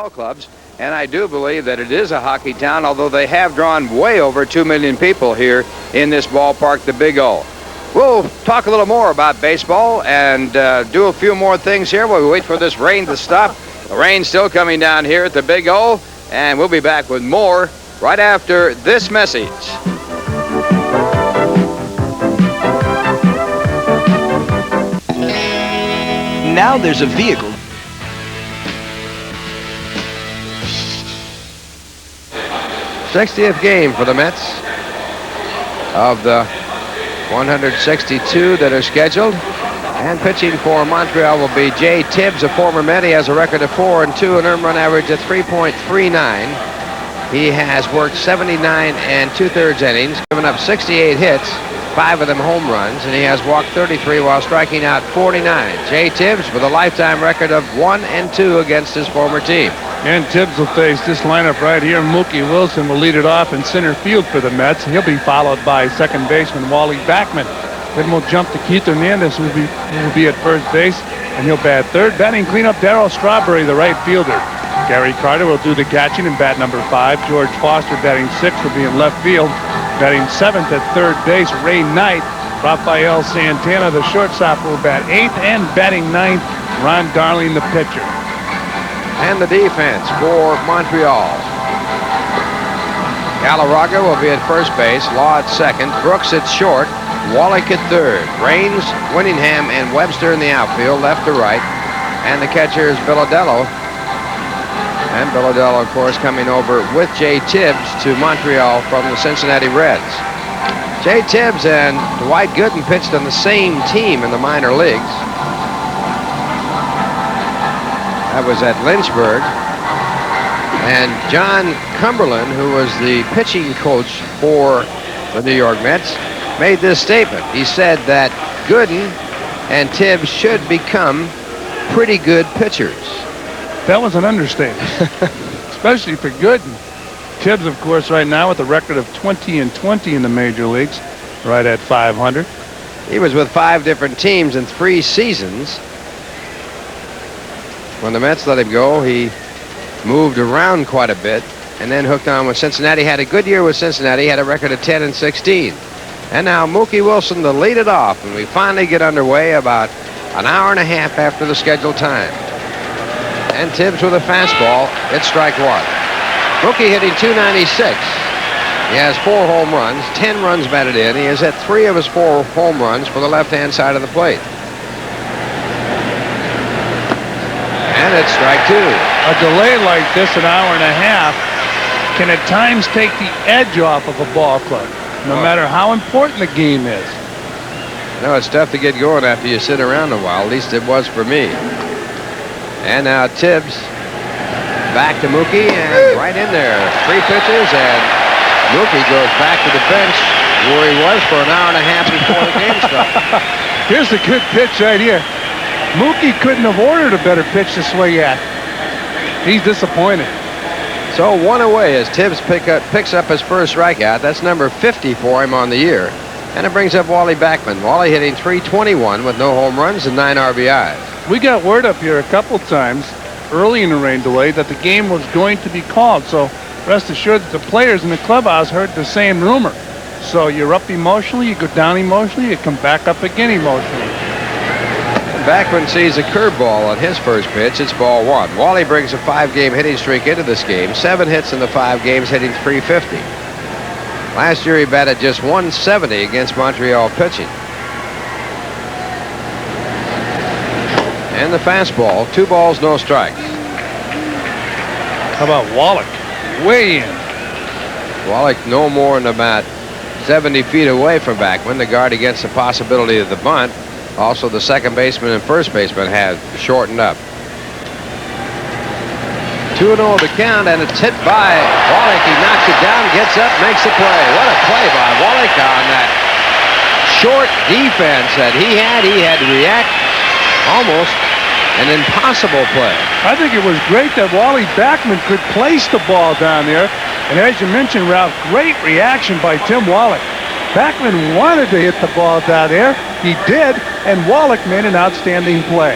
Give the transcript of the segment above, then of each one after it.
ball clubs, and I do believe that it is a hockey town, although they have drawn way over 2 million people here in this ballpark, the Big O. We'll talk a little more about baseball and do a few more things here while we wait for this rain to stop. The rain's still coming down here at the Big O, and we'll be back with more right after this message. Now there's a vehicle. '60th game for the Mets of the 162 that are scheduled. And pitching for Montreal will be Jay Tibbs, a former Met. He has a record of 4-2, an earned run average of 3.39. He has worked 79 2/3 innings, given up 68 hits, 5 of them home runs, and he has walked 33 while striking out 49. Jay Tibbs with a lifetime record of 1-2 against his former team. And Tibbs will face this lineup right here. Mookie Wilson will lead it off in center field for the Mets. He'll be followed by second baseman Wally Backman. Then we'll jump to Keith Hernandez, who will be at first base, and he'll bat third. Batting cleanup, Darryl Strawberry, the right fielder. Gary Carter will do the catching and bat number 5. George Foster, batting 6th, will be in left field. Batting 7th at third base, Ray Knight. Rafael Santana, the shortstop, will bat 8th, and batting 9th, Ron Darling, the pitcher. And the defense for Montreal. Galarraga will be at first base, Law at second, Brooks at short, Wallach at third, Raines, Winningham, and Webster in the outfield, left to right, and the catcher is Bilodello. And Bilodello, of course, coming over with Jay Tibbs to Montreal from the Cincinnati Reds. Jay Tibbs and Dwight Gooden pitched on the same team in the minor leagues. That was at Lynchburg. And John Cumberland, who was the pitching coach for the New York Mets, made this statement. He said that Gooden and Tibbs should become pretty good pitchers. That was an understatement, especially for Gooden. Tibbs, of course, right now with a record of 20-20 in the major leagues, right at 500. He was with 5 different teams in 3 seasons. When the Mets let him go, he moved around quite a bit and then hooked on with Cincinnati. Had a good year with Cincinnati, had a record of 10-16. And now Mookie Wilson to lead it off, and we finally get underway about an hour and a half after the scheduled time. And Tibbs with a fastball. It's strike 1. Mookie hitting .296. He has 4 home runs, 10 runs batted in. He has hit 3 of his 4 home runs for the left-hand side of the plate. And it's strike 2. A delay like this, an hour and a half, can at times take the edge off of a ball club, no matter how important the game is. No, it's tough to get going after you sit around a while. At least it was for me. And now Tibbs back to Mookie, and right in there. 3 pitches, and Mookie goes back to the bench where he was for an hour and a half before the game started. Here's a good pitch right here. Mookie couldn't have ordered a better pitch to swing at. He's disappointed. So 1 away as Tibbs picks up his first strikeout. That's number 50 for him on the year. And it brings up Wally Backman. Wally hitting .321 with no home runs and 9 RBIs. We got word up here a couple times early in the rain delay that the game was going to be called. So rest assured that the players in the clubhouse heard the same rumor. So you're up emotionally, you go down emotionally, you come back up again emotionally. Backman sees a curveball on his first pitch. It's ball 1. Wally brings a 5-game hitting streak into this game. 7 hits in the 5 games, hitting .350. Last year he batted just .170 against Montreal pitching. And the fastball, 2 balls, no strikes. How about Wallach? Way in. Wallach no more than about 70 feet away from Backman. The guard against the possibility of the bunt. Also, the second baseman and first baseman have shortened up. 2-0 to count, and it's hit by Wallach. He knocks it down, gets up, makes the play. What a play by Wallach on that short defense that he had. He had to react. Almost an impossible play. I think it was great that Wally Backman could place the ball down there. And as you mentioned, Ralph, great reaction by Tim Wallach. Backman wanted to hit the ball down there. He did, and Wallach made an outstanding play.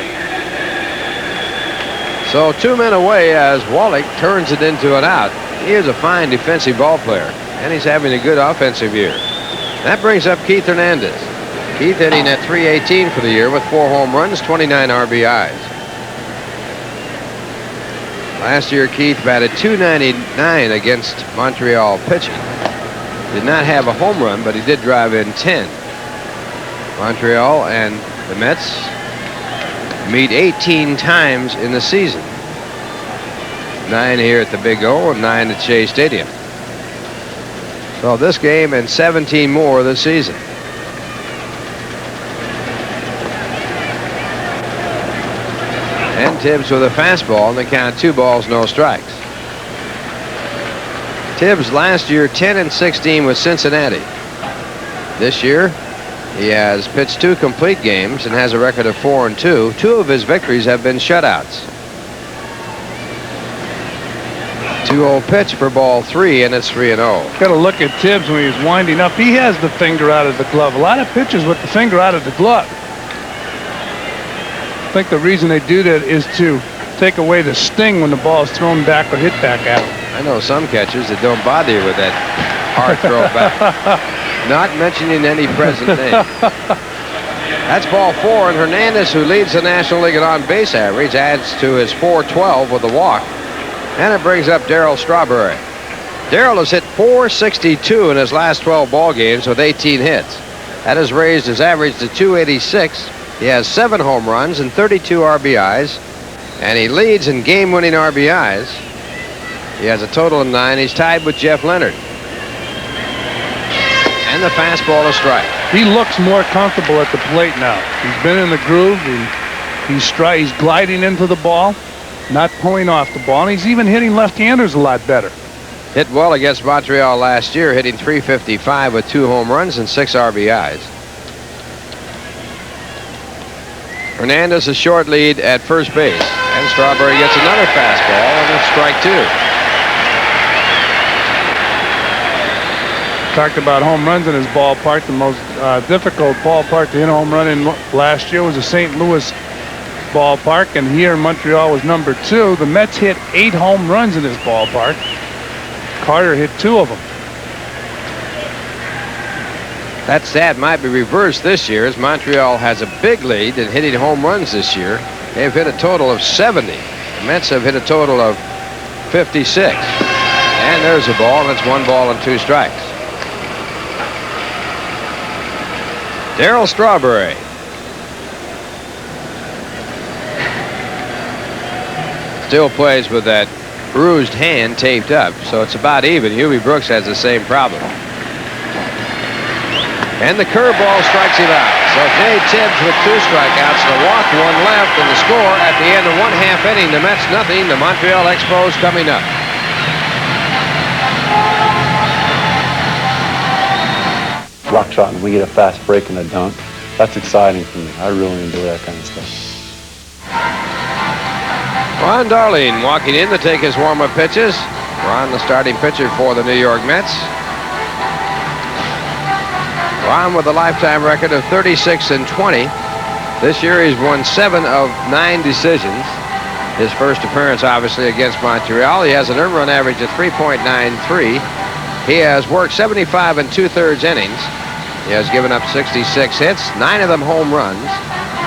So 2 men away as Wallach turns it into an out. He is a fine defensive ball player, and he's having a good offensive year. That brings up Keith Hernandez. Keith hitting at .318 for the year with 4 home runs, 29 RBIs. Last year, Keith batted .299 against Montreal pitching. Did not have a home run, but he did drive in 10. Montreal and the Mets meet 18 times in the season. 9 here at the Big O and 9 at Shea Stadium. So this game and 17 more this season. And Tibbs with a fastball, and the count 2 balls, no strikes. Tibbs last year 10-16 with Cincinnati. This year he has pitched 2 complete games and has a record of 4-2. 2 of his victories have been shutouts. 2-0 pitch for ball 3, and it's 3-0. Got to look at Tibbs when he's winding up. He has the finger out of the glove. A lot of pitchers with the finger out of the glove. I think the reason they do that is to take away the sting when the ball is thrown back or hit back at them. I know some catchers that don't bother you with that hard throw back. Not mentioning any present name. That's ball 4, and Hernandez, who leads the National League in on-base average, adds to his .412 with a walk. And it brings up Darryl Strawberry. Darryl has hit .462 in his last 12 ball games with 18 hits. That has raised his average to .286. He has 7 home runs and 32 RBIs, and he leads in game-winning RBIs. He has a total of 9. He's tied with Jeff Leonard. And the fastball is strike. He looks more comfortable at the plate now. He's been in the groove. He's gliding into the ball, not pulling off the ball. And he's even hitting left-handers a lot better. Hit well against Montreal last year, hitting .355 with 2 home runs and 6 RBIs. Hernandez a short lead at first base, and Strawberry gets another fastball, and it's strike 2. Talked about home runs in his ballpark. The most difficult ballpark to hit a home run in last year was the St. Louis ballpark, and here in Montreal was number 2. The Mets hit 8 home runs in this ballpark. Carter hit 2 of them. That stat might be reversed this year, as Montreal has a big lead in hitting home runs this year. They've hit a total of 70. The Mets have hit a total of 56. And there's a ball, and it's 1 ball and 2 strikes. Darryl Strawberry. Still plays with that bruised hand taped up, so it's about even. Hubie Brooks has the same problem. And the curveball strikes him out. So Jay Tibbs with 2 strikeouts, the walk, 1 left, and the score at the end of 1/2 inning. The Mets nothing. The Montreal Expos coming up. Block shot and we get a fast break and a dunk. That's exciting for me. I really enjoy that kind of stuff. Ron Darling walking in to take his warm-up pitches. Ron, the starting pitcher for the New York Mets. Ron with a lifetime record of 36-20. This year he's won 7 of 9 decisions. His first appearance, obviously, against Montreal. He has an earned run average of 3.93. He has worked 75 2/3 innings. He has given up 66 hits, 9 of them home runs,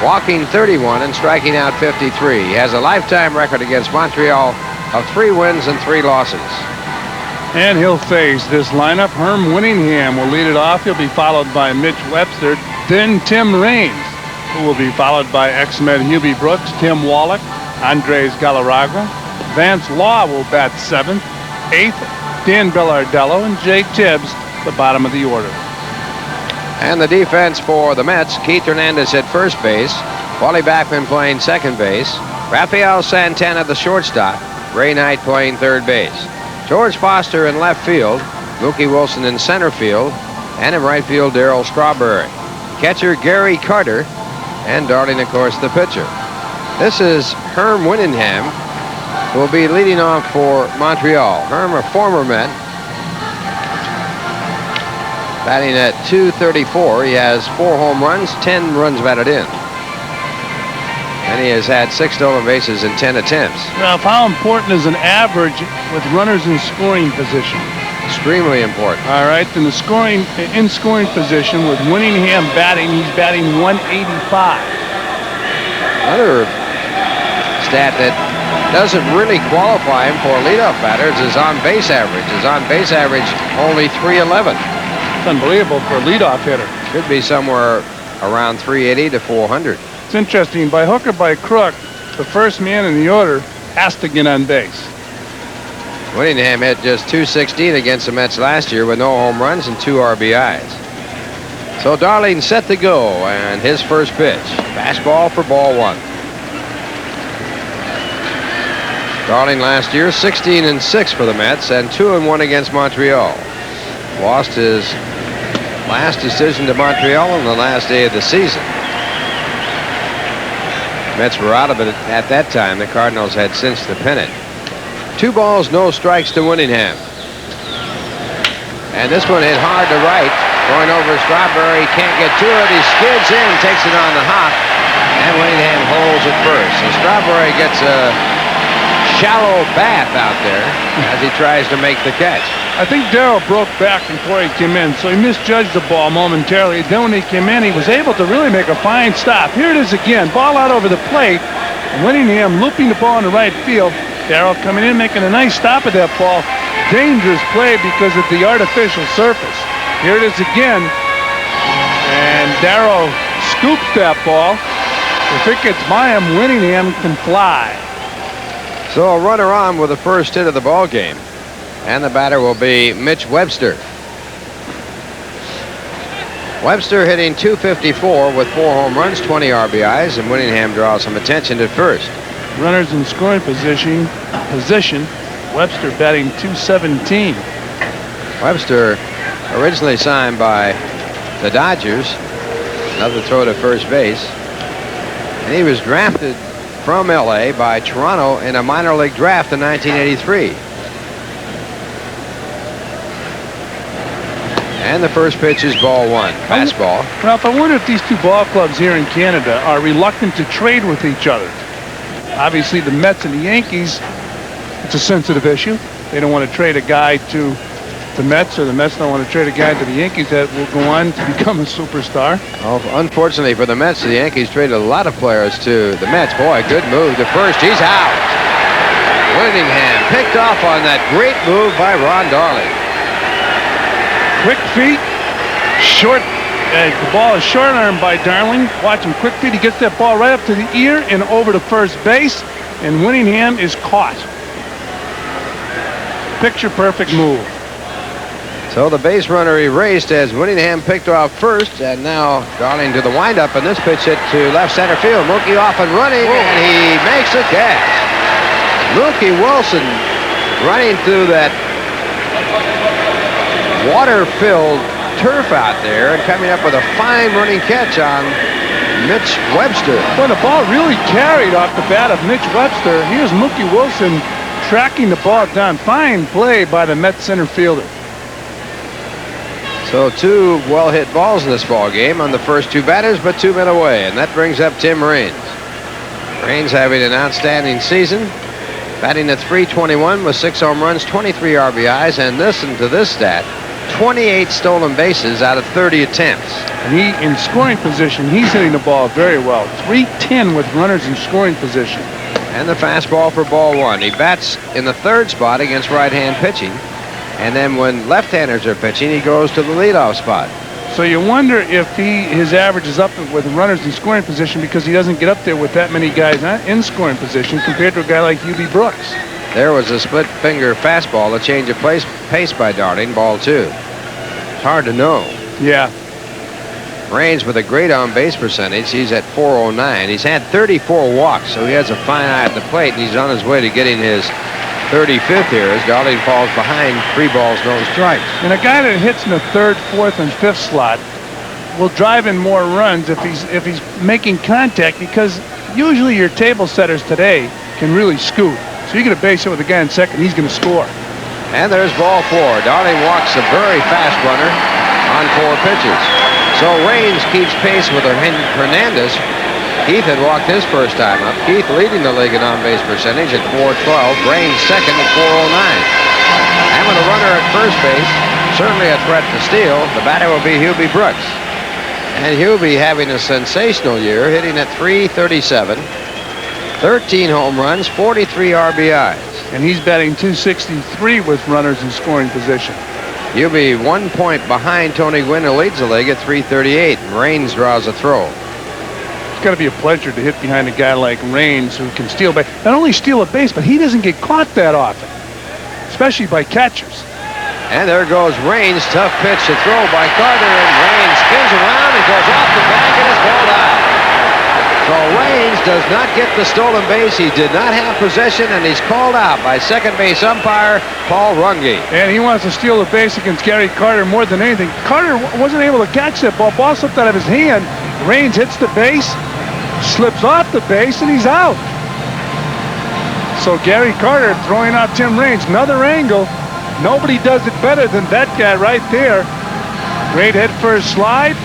walking 31 and striking out 53. He has a lifetime record against Montreal of 3 wins and 3 losses. And he'll face this lineup. Herm Winningham will lead it off. He'll be followed by Mitch Webster, then Tim Raines, who will be followed by ex-Met Hubie Brooks, Tim Wallach, Andres Galarraga. Vance Law will bat 7th, 8th, Dan Bellardello, and Jay Tibbs, the bottom of the order. And the defense for the Mets, Keith Hernandez at first base, Wally Backman playing second base, Rafael Santana the shortstop, Ray Knight playing third base, George Foster in left field, Mookie Wilson in center field, and in right field Darryl Strawberry. Catcher Gary Carter, and Darling, of course, the pitcher. This is Herm Winningham, who will be leading off for Montreal. Herm, a former Met, batting at .234. He has 4 home runs, 10 runs batted in. And he has had 6 stolen bases in 10 attempts. Ralph, how important is an average with runners in scoring position? Extremely important. All right, in scoring position with Winningham batting, he's batting 185. Another stat that doesn't really qualify him for leadoff batters is on-base average. His on-base average only 311. It's unbelievable for a leadoff hitter. Should be somewhere around 380 to 400. It's interesting. By hook or by crook, the first man in the order has to get on base. Winningham hit just .216 against the Mets last year with no home runs and 2 RBIs. So Darling set to go, and his first pitch. Fastball for ball 1. Darling last year 16-6 for the Mets and 2-1 against Montreal. Lost his last decision to Montreal on the last day of the season. Mets were out of it at that time. The Cardinals had since the pennant. 2 balls, no strikes to Winningham. And this one hit hard to right. Going over Strawberry, can't get to it. He skids in, takes it on the hop, and Winningham holds it first. So Strawberry gets a shallow bath out there as he tries to make the catch. I think Darrell broke back before he came in, so he misjudged the ball momentarily. Then when he came in, he was able to really make a fine stop. Here it is again, ball out over the plate. Winningham looping the ball in the right field. Darrell coming in, making a nice stop at that ball. Dangerous play because of the artificial surface. Here it is again, and Darrell scoops that ball. If it gets by him, Winningham can fly. So a runner on with the first hit of the ball game. And the batter will be Mitch Webster. Webster hitting .254 with 4 home runs, 20 RBIs, and Winningham draws some attention at first. Runners in scoring position. Webster batting .217. Webster originally signed by the Dodgers. Another throw to first base. And he was drafted from L.A. by Toronto in a minor league draft in 1983. And the first pitch is ball 1, fastball. Ralph, I wonder if these 2 ball clubs here in Canada are reluctant to trade with each other. Obviously, the Mets and the Yankees, it's a sensitive issue. They don't want to trade a guy to the Mets, or the Mets don't want to trade a guy to the Yankees that will go on to become a superstar. Well, unfortunately for the Mets, the Yankees traded a lot of players to the Mets. Boy, good move to first. He's out. Winningham picked off on that great move by Ron Darling. Quick feet, short. The ball is short arm by Darling. Watch him, quick feet. He gets that ball right up to the ear and over to first base, and Winningham is caught. Picture perfect move. So the base runner erased as Winningham picked off first, and now Darling to the windup, and this pitch hit to left center field. Mookie off and running, and he makes a catch. Mookie Wilson running through that water-filled turf out there and coming up with a fine running catch on Mitch Webster. Well, the ball really carried off the bat of Mitch Webster. Here's Mookie Wilson tracking the ball down. Fine play by the Mets center fielder. So 2 well-hit balls in this ball game on the first 2 batters, but 2 men away, and that brings up Tim Raines. Raines having an outstanding season, batting at .321 with 6 home runs, 23 RBIs, and listen to this stat: 28 stolen bases out of 30 attempts. And he, in scoring position, he's hitting the ball very well. .310 with runners in scoring position. And the fastball for ball 1. He bats in the 3rd spot against right-hand pitching. And then when left-handers are pitching, he goes to the leadoff spot. So you wonder if his average is up with runners in scoring position because he doesn't get up there with that many guys in scoring position compared to a guy like UB Brooks. There was a split finger fastball, a change of pace by Darling, ball 2. It's hard to know. Yeah. Raines with a great on-base percentage. He's at .409. He's had 34 walks, so he has a fine eye at the plate, and he's on his way to getting his 35th here as Darling falls behind 3 balls, no strikes. And a guy that hits in the 3rd, 4th, and 5th slot will drive in more runs if he's making contact, because usually your table setters today can really scoot. So you get a base hit with a guy in second, he's going to score. And there's ball 4. Darling walks a very fast runner on 4 pitches. So Raines keeps pace with Hernandez Keith had walked his first time up. Keith leading the league in on-base percentage at .412. Raines second at .409. And with a runner at first base, certainly a threat to steal, the batter will be Hubie Brooks. And Hubie having a sensational year, hitting at .337, 13 home runs, 43 RBIs. And he's batting .263 with runners in scoring position. Hubie 1 point behind Tony Gwynn, who leads the league at .338. And Raines draws a throw. It's got to be a pleasure to hit behind a guy like Raines, who can steal base. Not only steal a base, but he doesn't get caught that often, especially by catchers. And there goes Raines. Tough pitch to throw by Carter, and Raines spins around and goes off the back and is called out. So Raines does not get the stolen base. He did not have possession, and he's called out by second base umpire Paul Runge. And he wants to steal the base against Gary Carter more than anything. Carter wasn't able to catch that ball. Ball slipped out of his hand. Raines hits the base, slips off the base, and he's out. So Gary Carter throwing out Tim Raines. Another angle. Nobody does it better than that guy right there. Great head first slide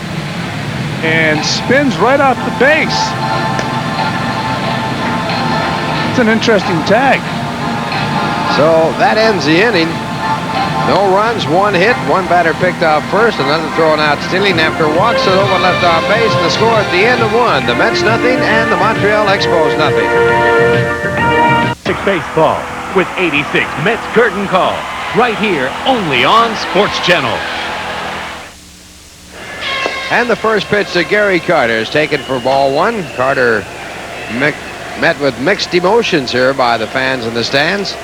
and spins right off the base. It's an interesting tag. So that ends the inning. No runs, 1 hit, 1 batter picked off first, another thrown out stealing after walks it over left on base, and the score at the end of 1. The Mets nothing and the Montreal Expos nothing. Baseball with 86 Mets Curtain Call. Right here, only on Sports Channel. And the first pitch to Gary Carter is taken for ball 1. Carter met with mixed emotions here by the fans in the stands.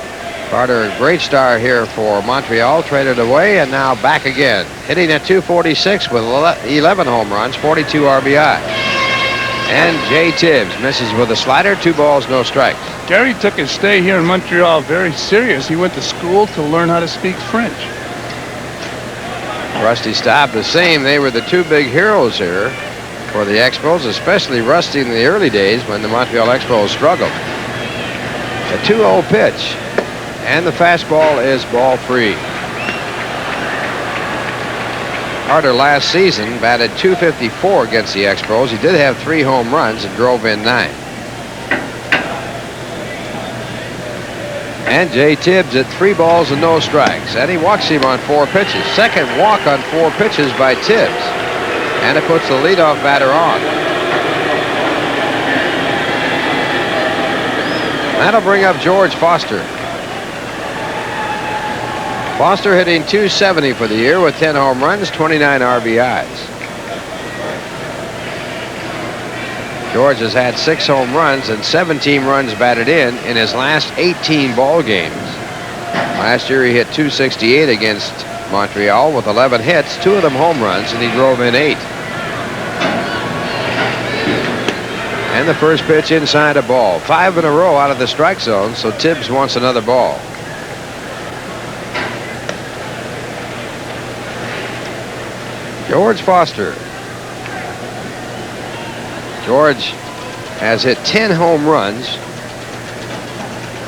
Carter, a great star here for Montreal, traded away and now back again. Hitting at .246 with 11 home runs, 42 RBI. And Jay Tibbs misses with a slider, 2 balls, no strikes. Gary took his stay here in Montreal very serious. He went to school to learn how to speak French. Rusty Staub the same. They were the 2 big heroes here for the Expos, especially Rusty in the early days when the Montreal Expos struggled. A 2-0 pitch, and the fastball is ball 3. Carter last season batted .254 against the Expos. He did have 3 home runs and drove in 9. And Jay Tibbs at 3 balls and no strikes. And he walks him on 4 pitches. Second walk on 4 pitches by Tibbs. And it puts the leadoff batter on. That'll bring up George Foster. Foster hitting .270 for the year with 10 home runs, 29 RBIs. George has had 6 home runs and 17 runs batted in his last 18 ball games. Last year he hit .268 against Montreal with 11 hits, 2 of them home runs, and he drove in 8. And the first pitch inside a ball. 5 in a row out of the strike zone, so Tibbs wants another ball. George Foster. George has hit 10 home runs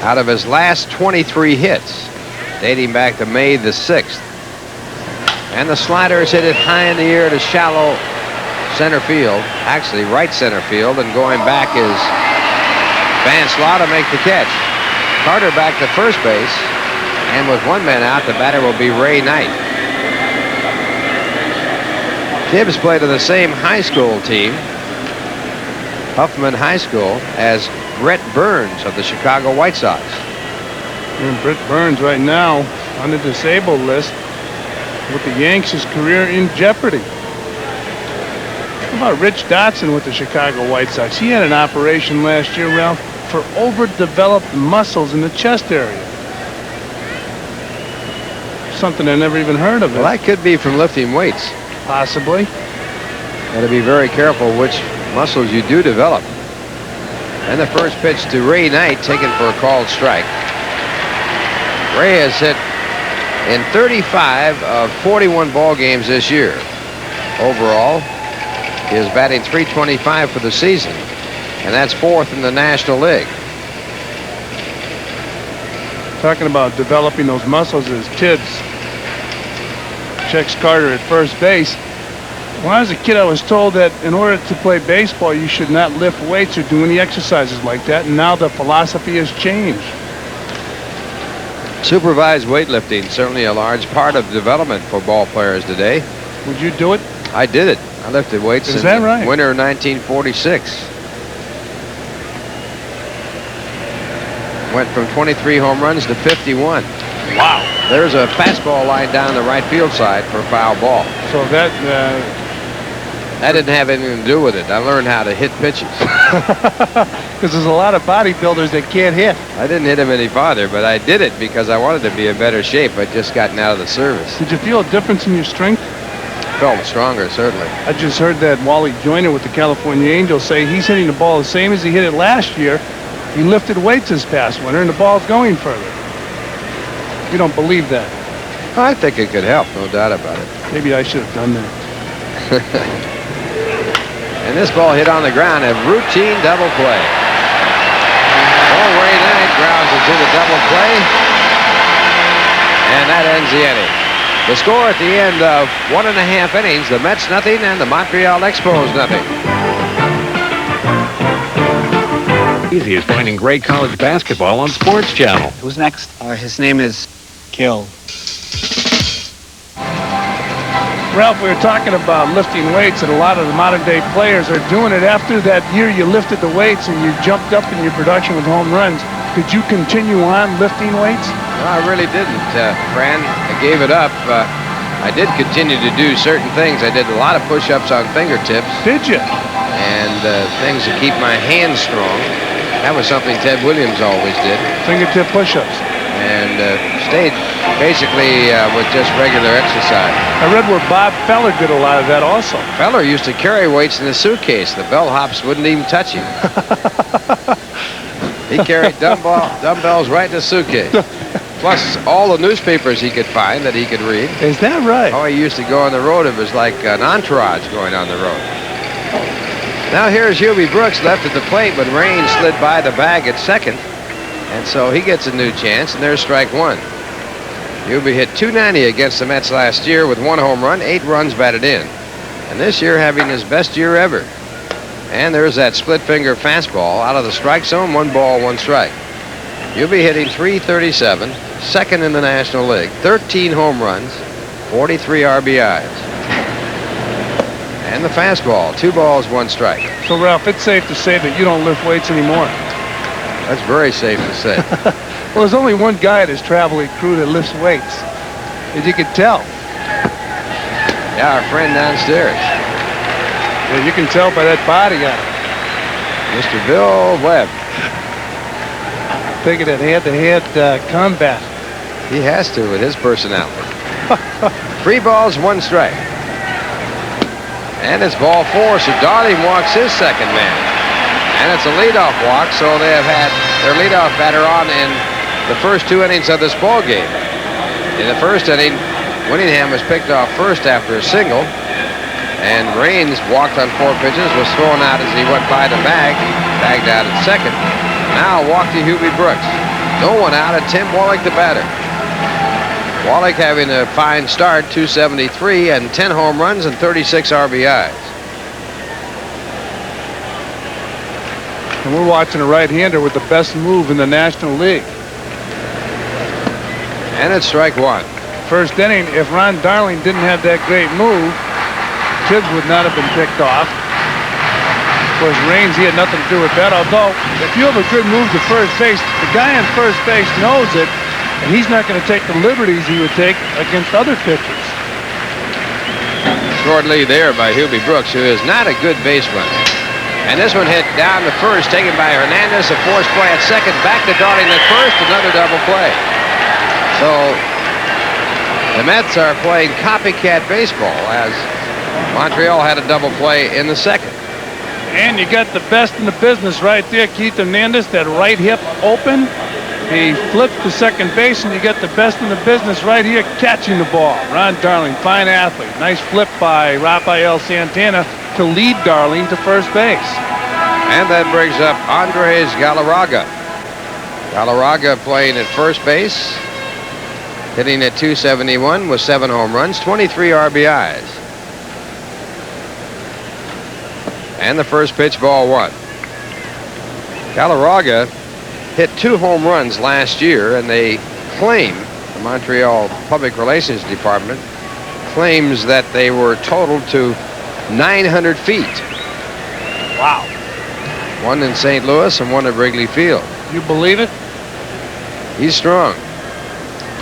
out of his last 23 hits, dating back to May the 6th. And the slider is hit it high in the air to shallow center field, actually right center field, and going back is Vance Law to make the catch. Carter back to first base, and with 1 man out, the batter will be Ray Knight. Tibbs played on the same high school team, Huffman High School, as Brett Burns of the Chicago White Sox. And Brett Burns right now on the disabled list with the Yanks, his career in jeopardy. How about Rich Dotson with the Chicago White Sox? He had an operation last year, Ralph, for overdeveloped muscles in the chest area. Something I never even heard of. Well, that could be from lifting weights. Possibly. Got to be very careful which muscles you do develop. And the first pitch to Ray Knight, taken for a called strike. Ray has hit in 35 of 41 ball games this year. Overall, he is batting .325 for the season, and that's 4th in the National League. Talking about developing those muscles is Tibbs. Checks Carter at first base. When I was a kid, I was told that in order to play baseball, you should not lift weights or do any exercises like that. And now the philosophy has changed. Supervised weightlifting, certainly a large part of development for ball players today. Would you do it? I did it. I lifted weights in the winter of 1946. Went from 23 home runs to 51. Wow. There's a fastball line down the right field side for a foul ball. So that didn't have anything to do with it. I learned how to hit pitches. Because there's a lot of bodybuilders that can't hit. I didn't hit him any farther, but I did it because I wanted to be in better shape. I'd just gotten out of the service. Did you feel a difference in your strength? Felt stronger, certainly. I just heard that Wally Joyner with the California Angels say he's hitting the ball the same as he hit it last year. He lifted weights this past winter, and the ball's going further. You don't believe that? I think it could help, no doubt about it. Maybe I should have done that. And this ball hit on the ground, a routine double play. Ray Knight grounds it to the double play, and that ends the inning. The score at the end of 1.5 innings, the Mets nothing and the Montreal Expos nothing. Easy is finding great college basketball on Sports Channel. Who's next? His name is Gil. Ralph, we were talking about lifting weights, and a lot of the modern-day players are doing it after that year you lifted the weights and you jumped up in your production with home runs. Did you continue on lifting weights? No, I really didn't, Fran. I gave it up. I did continue to do certain things. I did a lot of push-ups on fingertips. Did you? And things to keep my hands strong. That was something Ted Williams always did. Fingertip push-ups. And stayed basically with just regular exercise. I read where Bob Feller did a lot of that also. Feller used to carry weights in a suitcase. The bellhops wouldn't even touch him. He carried dumbbells right in the suitcase. Plus all the newspapers he could find that he could read. Is that right? Oh, he used to go on the road. It was like an entourage going on the road. Now here's Hubie Brooks left at the plate, but Raines slid by the bag at second. And so he gets a new chance, and there's strike one. Hubie hit .290 against the Mets last year with 1 home run, 8 runs batted in. And this year having his best year ever. And there's that split finger fastball out of the strike zone, 1 ball, 1 strike. Hubie hitting .337, second in the National League, 13 home runs, 43 RBIs. And the fastball, 2 balls, 1 strike. So, Ralph, it's safe to say that you don't lift weights anymore. That's very safe to say. Well, there's only one guy at his traveling crew that lifts weights, as you can tell. Yeah, our friend downstairs. Yeah, you can tell by that body on him. Mr. Bill Webb. Taking that hand-to-hand combat. He has to with his personality. 3 balls, 1 strike. And it's ball 4, so Darling walks his second man. And it's a leadoff walk, so they have had their leadoff batter on in the first 2 innings of this ball game. In the first inning, Winningham was picked off first after a single, and Raines walked on 4 pitches, was thrown out as he went by the bag, bagged out at second. Now a walk to Hubie Brooks. No one out, and Tim Wallach the batter. Wallach having a fine start, .273 and 10 home runs and 36 RBIs. And we're watching a right-hander with the best move in the National League. And it's strike 1. First inning, if Ron Darling didn't have that great move, Tibbs would not have been picked off. Of course, Raines, he had nothing to do with that. Although, if you have a good move to first base, the guy on first base knows it, and he's not going to take the liberties he would take against other pitchers. Short lead there by Hubie Brooks, who is not a good base runner. And this one hit down to first, taken by Hernandez. A forced play at second, back to Darling at first, another double play. So the Mets are playing copycat baseball as Montreal had a double play in the second. And you got the best in the business right there, Keith Hernandez, that right hip open. He flips to second base, and you got the best in the business right here catching the ball. Ron Darling, fine athlete. Nice flip by Rafael Santana to lead Darling to first base. And that brings up Andres Galarraga. Galarraga playing at first base, hitting at .271 with 7 home runs, 23 RBIs. And the first pitch, ball 1. Galarraga hit 2 home runs last year, and they claim, the Montreal Public Relations Department claims that they were totaled to 900 feet. Wow. One in St. Louis and one at Wrigley Field. You believe it? He's strong.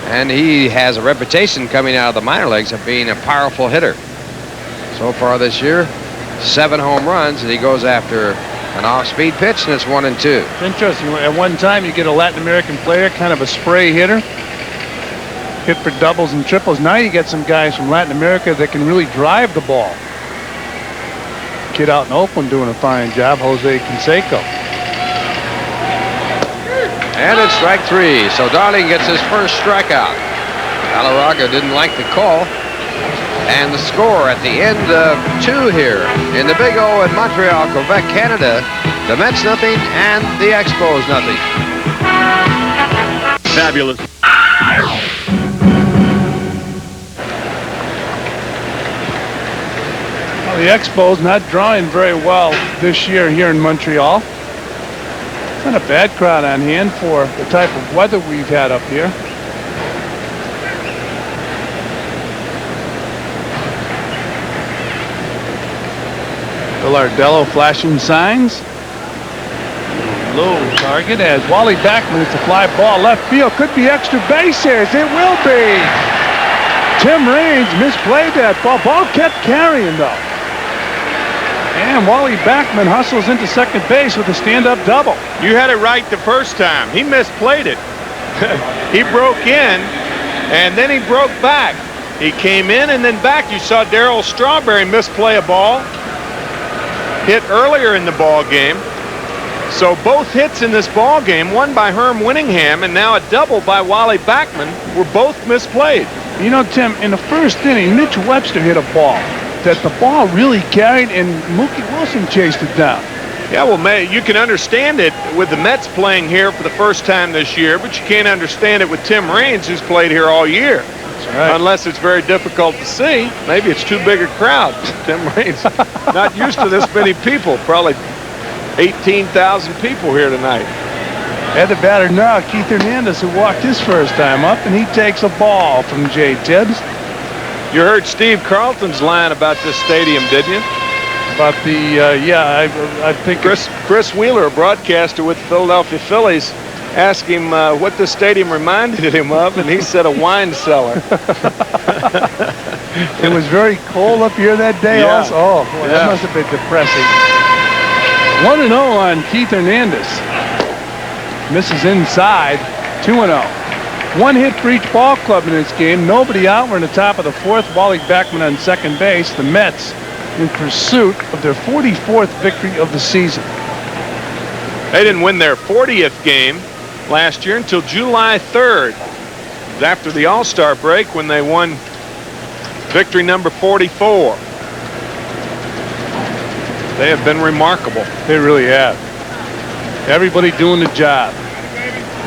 And he has a reputation coming out of the minor leagues of being a powerful hitter. So far this year, 7 home runs, and he goes after an off-speed pitch, and it's 1 and 2. It's interesting. At one time, you get a Latin American player, kind of a spray hitter, hit for doubles and triples. Now you get some guys from Latin America that can really drive the ball. Kid out in Oakland doing a fine job, Jose Canseco. And it's strike 3. So Darling gets his first strikeout. Galarraga didn't like the call. And the score at the end of 2 here in the Big O in Montreal, Quebec, Canada. The Mets nothing and the Expos nothing. Fabulous. Well, the Expos not drawing very well this year here in Montreal. Not a bad crowd on hand for the type of weather we've had up here. Villardello flashing signs. Low target as Wally Backman hits a fly ball left field. Could be extra base hits. It will be. Tim Raines misplayed that ball. Ball kept carrying though. And Wally Backman hustles into second base with a stand-up double. You had it right the first time. He misplayed it. He broke in, and then he broke back. He came in and then back. You saw Darryl Strawberry misplay a ball. Hit earlier in the ball game. So both hits in this ball game, one by Herm Winningham and now a double by Wally Backman, were both misplayed. You know, Tim, in the first inning, Mitch Webster hit a ball that the ball really carried, and Mookie Wilson chased it down. Yeah, well, you can understand it with the Mets playing here for the first time this year, but you can't understand it with Tim Raines, who's played here all year. That's right. Unless it's very difficult to see. Maybe it's too big a crowd. Tim Raines not used to this many people. Probably 18,000 people here tonight. At the batter now, Keith Hernandez, who walked his first time up, and he takes a ball from Jay Tibbs. You heard Steve Carlton's line about this stadium, didn't you? About the, I think Chris Wheeler, a broadcaster with the Philadelphia Phillies, asked him what the stadium reminded him of, and he said a wine cellar. It was very cold up here that day also. Oh, boy, that must have been depressing. 1-0 on Keith Hernandez. Misses inside, 2-0. 1 hit for each ball club in this game. Nobody out. We're in the top of the 4th. Wally Backman on second base. The Mets in pursuit of their 44th victory of the season. They didn't win their 40th game last year until July 3rd. It was after the All-Star break when they won victory number 44. They have been remarkable. They really have. Everybody doing the job.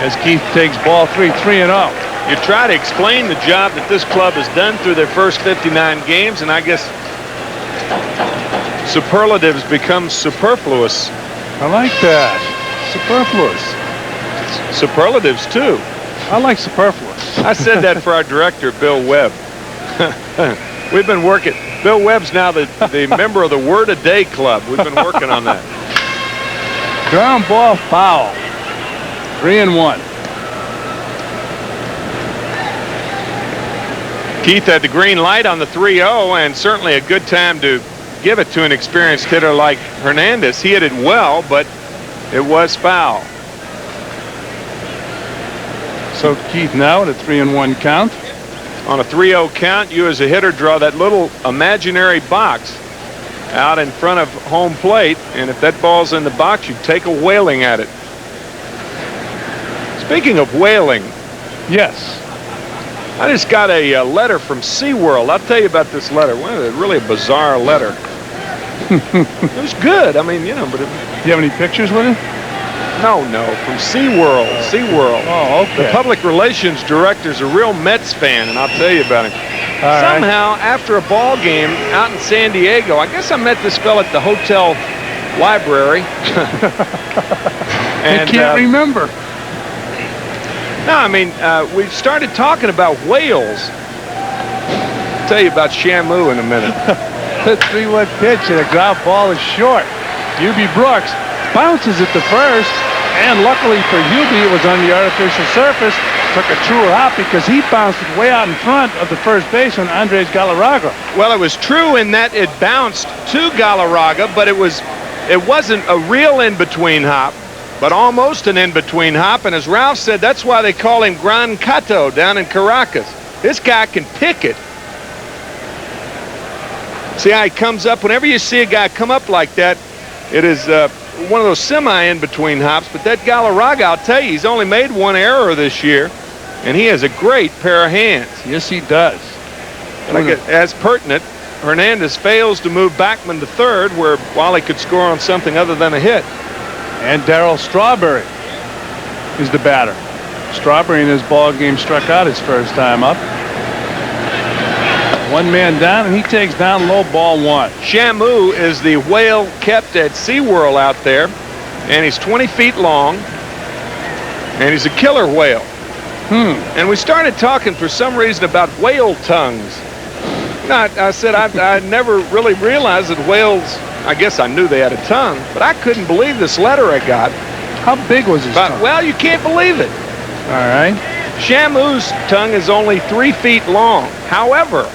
As Keith takes ball 3, 3-0. You try to explain the job that this club has done through their first 59 games, and I guess superlatives become superfluous. I like that. Superfluous. Superlatives, too. I like superfluous. I said that for our director, Bill Webb. We've been working. Bill Webb's now the member of the Word a Day Club. We've been working on that. Ground ball foul. 3-1. Keith had the green light on the 3-0, and certainly a good time to give it to an experienced hitter like Hernandez. He hit it well, but it was foul. So Keith now at a 3-1 count. On a 3-0 count, you as a hitter draw that little imaginary box out in front of home plate, and if that ball's in the box, you take a whaling at it. Speaking of whaling, yes, I just got a letter from SeaWorld. I'll tell you about this letter. Well, it's really a bizarre letter. It was good. I mean, you know, but do you have any pictures with it? No, from SeaWorld. SeaWorld. Oh, okay. The public relations director's a real Mets fan, and I'll tell you about him. All Somehow, after a ball game out in San Diego, I guess I met this fella at the Hotel library. I can't remember. No, I mean, we started talking about whales. I'll tell you about Shamu in a minute. The 3-1 pitch and a ground ball is short. Hubie Brooks bounces at the first, and luckily for Hubie, it was on the artificial surface. Took a true hop because he bounced it way out in front of the first baseman, Andres Galarraga. Well, it was true in that it bounced to Galarraga, but it wasn't a real in-between hop, but almost an in-between hop. And as Ralph said, that's why they call him Gran Cato down in Caracas. This guy can pick it. See how he comes up? Whenever you see a guy come up like that, it is one of those semi-in-between hops. But that Galarraga, I'll tell you, he's only made one error this year, and he has a great pair of hands. Yes, he does. As pertinent, Hernandez fails to move Backman to third, where Wally could score on something other than a hit. And Darryl Strawberry is the batter. Strawberry in his ball game struck out his first time up. One man down, and he takes down low, ball 1. Shamu is the whale kept at SeaWorld out there, and he's 20 feet long, and he's a killer whale. And we started talking for some reason about whale tongues. I said I never really realized that whales, I guess I knew they had a tongue, but I couldn't believe this letter I got. How big was his tongue? Well, you can't believe it. All right. Shamu's tongue is only 3 feet long. However,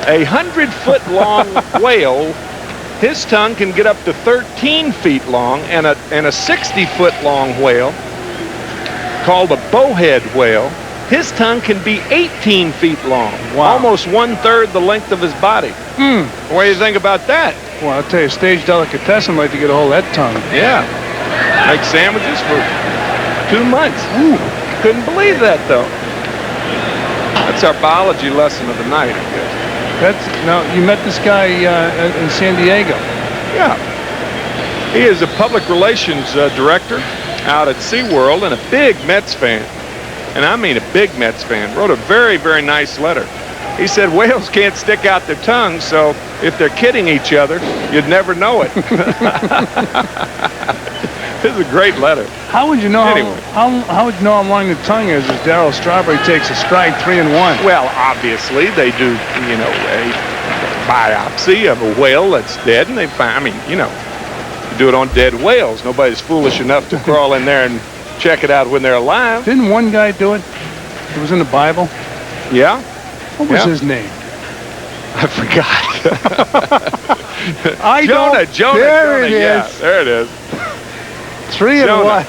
a 100-foot long whale, his tongue can get up to 13 feet long, and a 60-foot long whale called a bowhead whale, his tongue can be 18 feet long. Wow. Almost 1/3 the length of his body. What do you think about that? Well, I'll tell you, Stage Delicatessen like to get a hold of that tongue. Yeah. Make sandwiches for 2 months. Ooh. Couldn't believe that, though. That's our biology lesson of the night, I guess. Now, you met this guy in San Diego. Yeah. He is a public relations director out at SeaWorld and a big Mets fan. And I mean a big Mets fan. Wrote a very, very nice letter. He said whales can't stick out their tongues, so if they're kidding each other, you'd never know it. This is a great letter. How would you know? Anyway. How would you know how long the tongue is as Darryl Strawberry takes a strike 3-1? Well, obviously they do, a biopsy of a whale that's dead, and they find. You do it on dead whales. Nobody's foolish enough to crawl in there and check it out when they're alive. Didn't one guy do it? It was in the Bible. Yeah. What was his name? I forgot. Jonah. There it is. Yeah, there it is. 3-1.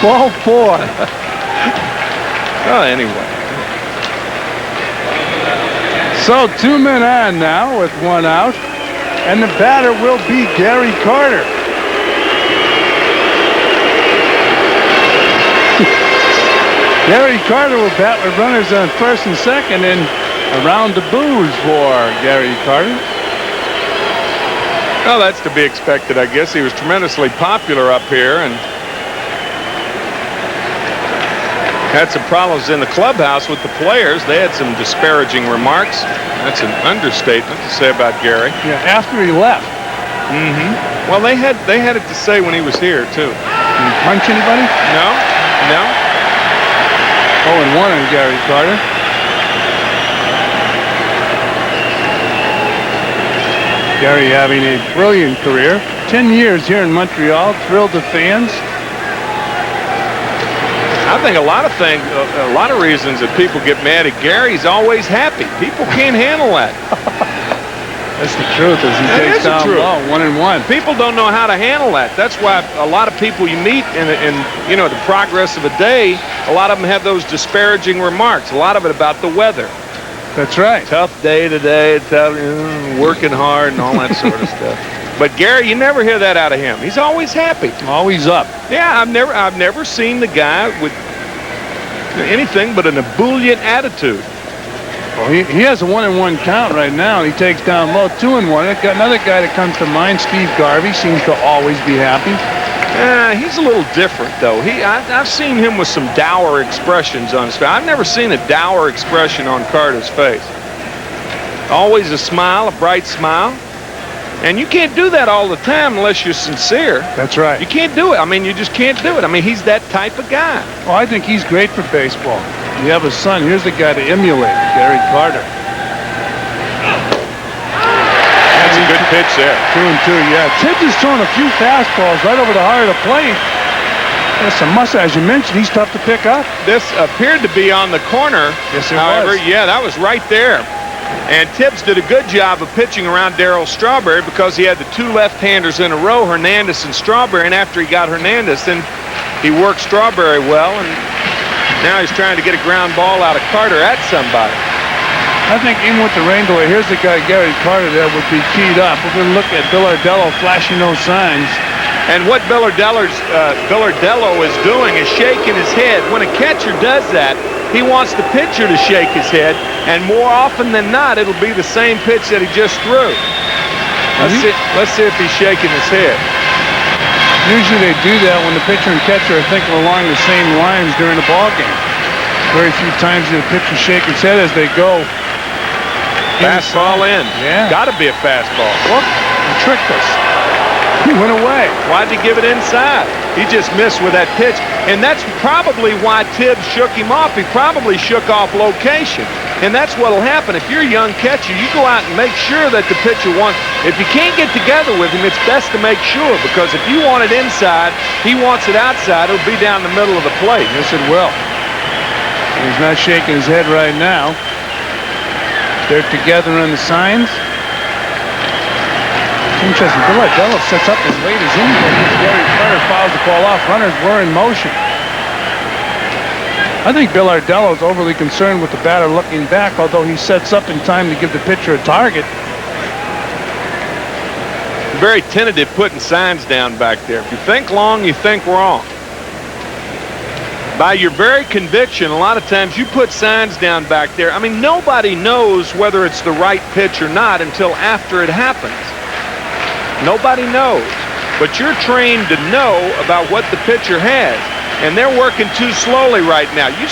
Ball 4. Oh, anyway. So 2 men on now with 1 out, and the batter will be Gary Carter. Gary Carter will bat with runners on first and second, and a round of boos for Gary Carter. Well, that's to be expected, I guess. He was tremendously popular up here and had some problems in the clubhouse with the players. They had some disparaging remarks. That's an understatement to say about Gary. Yeah, after he left. Well, they had it to say when he was here, too. Did he punch anybody? No. 0-1 on Gary Carter. Gary having a brilliant career. 10 years here in Montreal. Thrilled the fans. I think a lot of reasons that people get mad at Gary, he's always happy. People can't handle that. That's the truth, as he takes down low, 1-1. People don't know how to handle that. That's why a lot of people you meet in the progress of a day, a lot of them have those disparaging remarks. A lot of it about the weather. That's right. Tough day today, tough, working hard and all that sort of stuff. But Gary, you never hear that out of him. He's always happy. Always up. Yeah, I've never seen the guy with anything but an ebullient attitude. Well, he has a 1-1 count right now, and he takes down low 2-1. Got another guy that comes to mind, Steve Garvey, seems to always be happy. He's a little different, though. I've seen him with some dour expressions on his face. I've never seen a dour expression on Carter's face. Always a smile, a bright smile. And you can't do that all the time unless you're sincere. That's right. You can't do it. I mean, you just can't do it. I mean, he's that type of guy. Well, I think he's great for baseball. You have a son. Here's the guy to emulate, Gary Carter. That's a good pitch there. 2-2, yeah. Tibbs is throwing a few fastballs right over the heart of the plate. There's some muscle. As you mentioned, he's tough to pick up. This appeared to be on the corner. Yes, it However, was. yeah, that was right there. And Tibbs did a good job of pitching around Darryl Strawberry because he had the two left-handers in a row, Hernandez and Strawberry. And after he got Hernandez, then he worked Strawberry well. And now he's trying to get a ground ball out of Carter at somebody. I think even with the rain delay, here's the guy, Gary Carter, that would be keyed up. We're going to look at Bill Ardello flashing those signs. And what Bill Ardello is doing is shaking his head. When a catcher does that, he wants the pitcher to shake his head, and more often than not, it'll be the same pitch that he just threw. Let's see if he's shaking his head. Usually they do that when the pitcher and catcher are thinking along the same lines during the ball game. Very few times do the pitcher shake his head as they go. Fastball in. Yeah. Got to be a fastball. Whoop, he tricked us. He went away. Why'd you give it inside? He just missed with that pitch. And that's probably why Tibbs shook him off. He probably shook off location. And that's what'll happen. If you're a young catcher, you go out and make sure that the pitcher wants. If you can't get together with him, it's best to make sure, because if you want it inside, he wants it outside, it'll be down the middle of the plate. Yes, it will. He's not shaking his head right now. They're together on the signs. Interesting. Bill Ardello sets up as late as anybody. Gary Carter fouls the ball off. Runners were in motion. I think Bill Ardello is overly concerned with the batter looking back, although he sets up in time to give the pitcher a target. Very tentative putting signs down back there. If you think long, you think wrong. By your very conviction, a lot of times you put signs down back there. I mean, nobody knows whether it's the right pitch or not until after it happens. Nobody knows. But you're trained to know about what the pitcher has. And they're working too slowly right now. You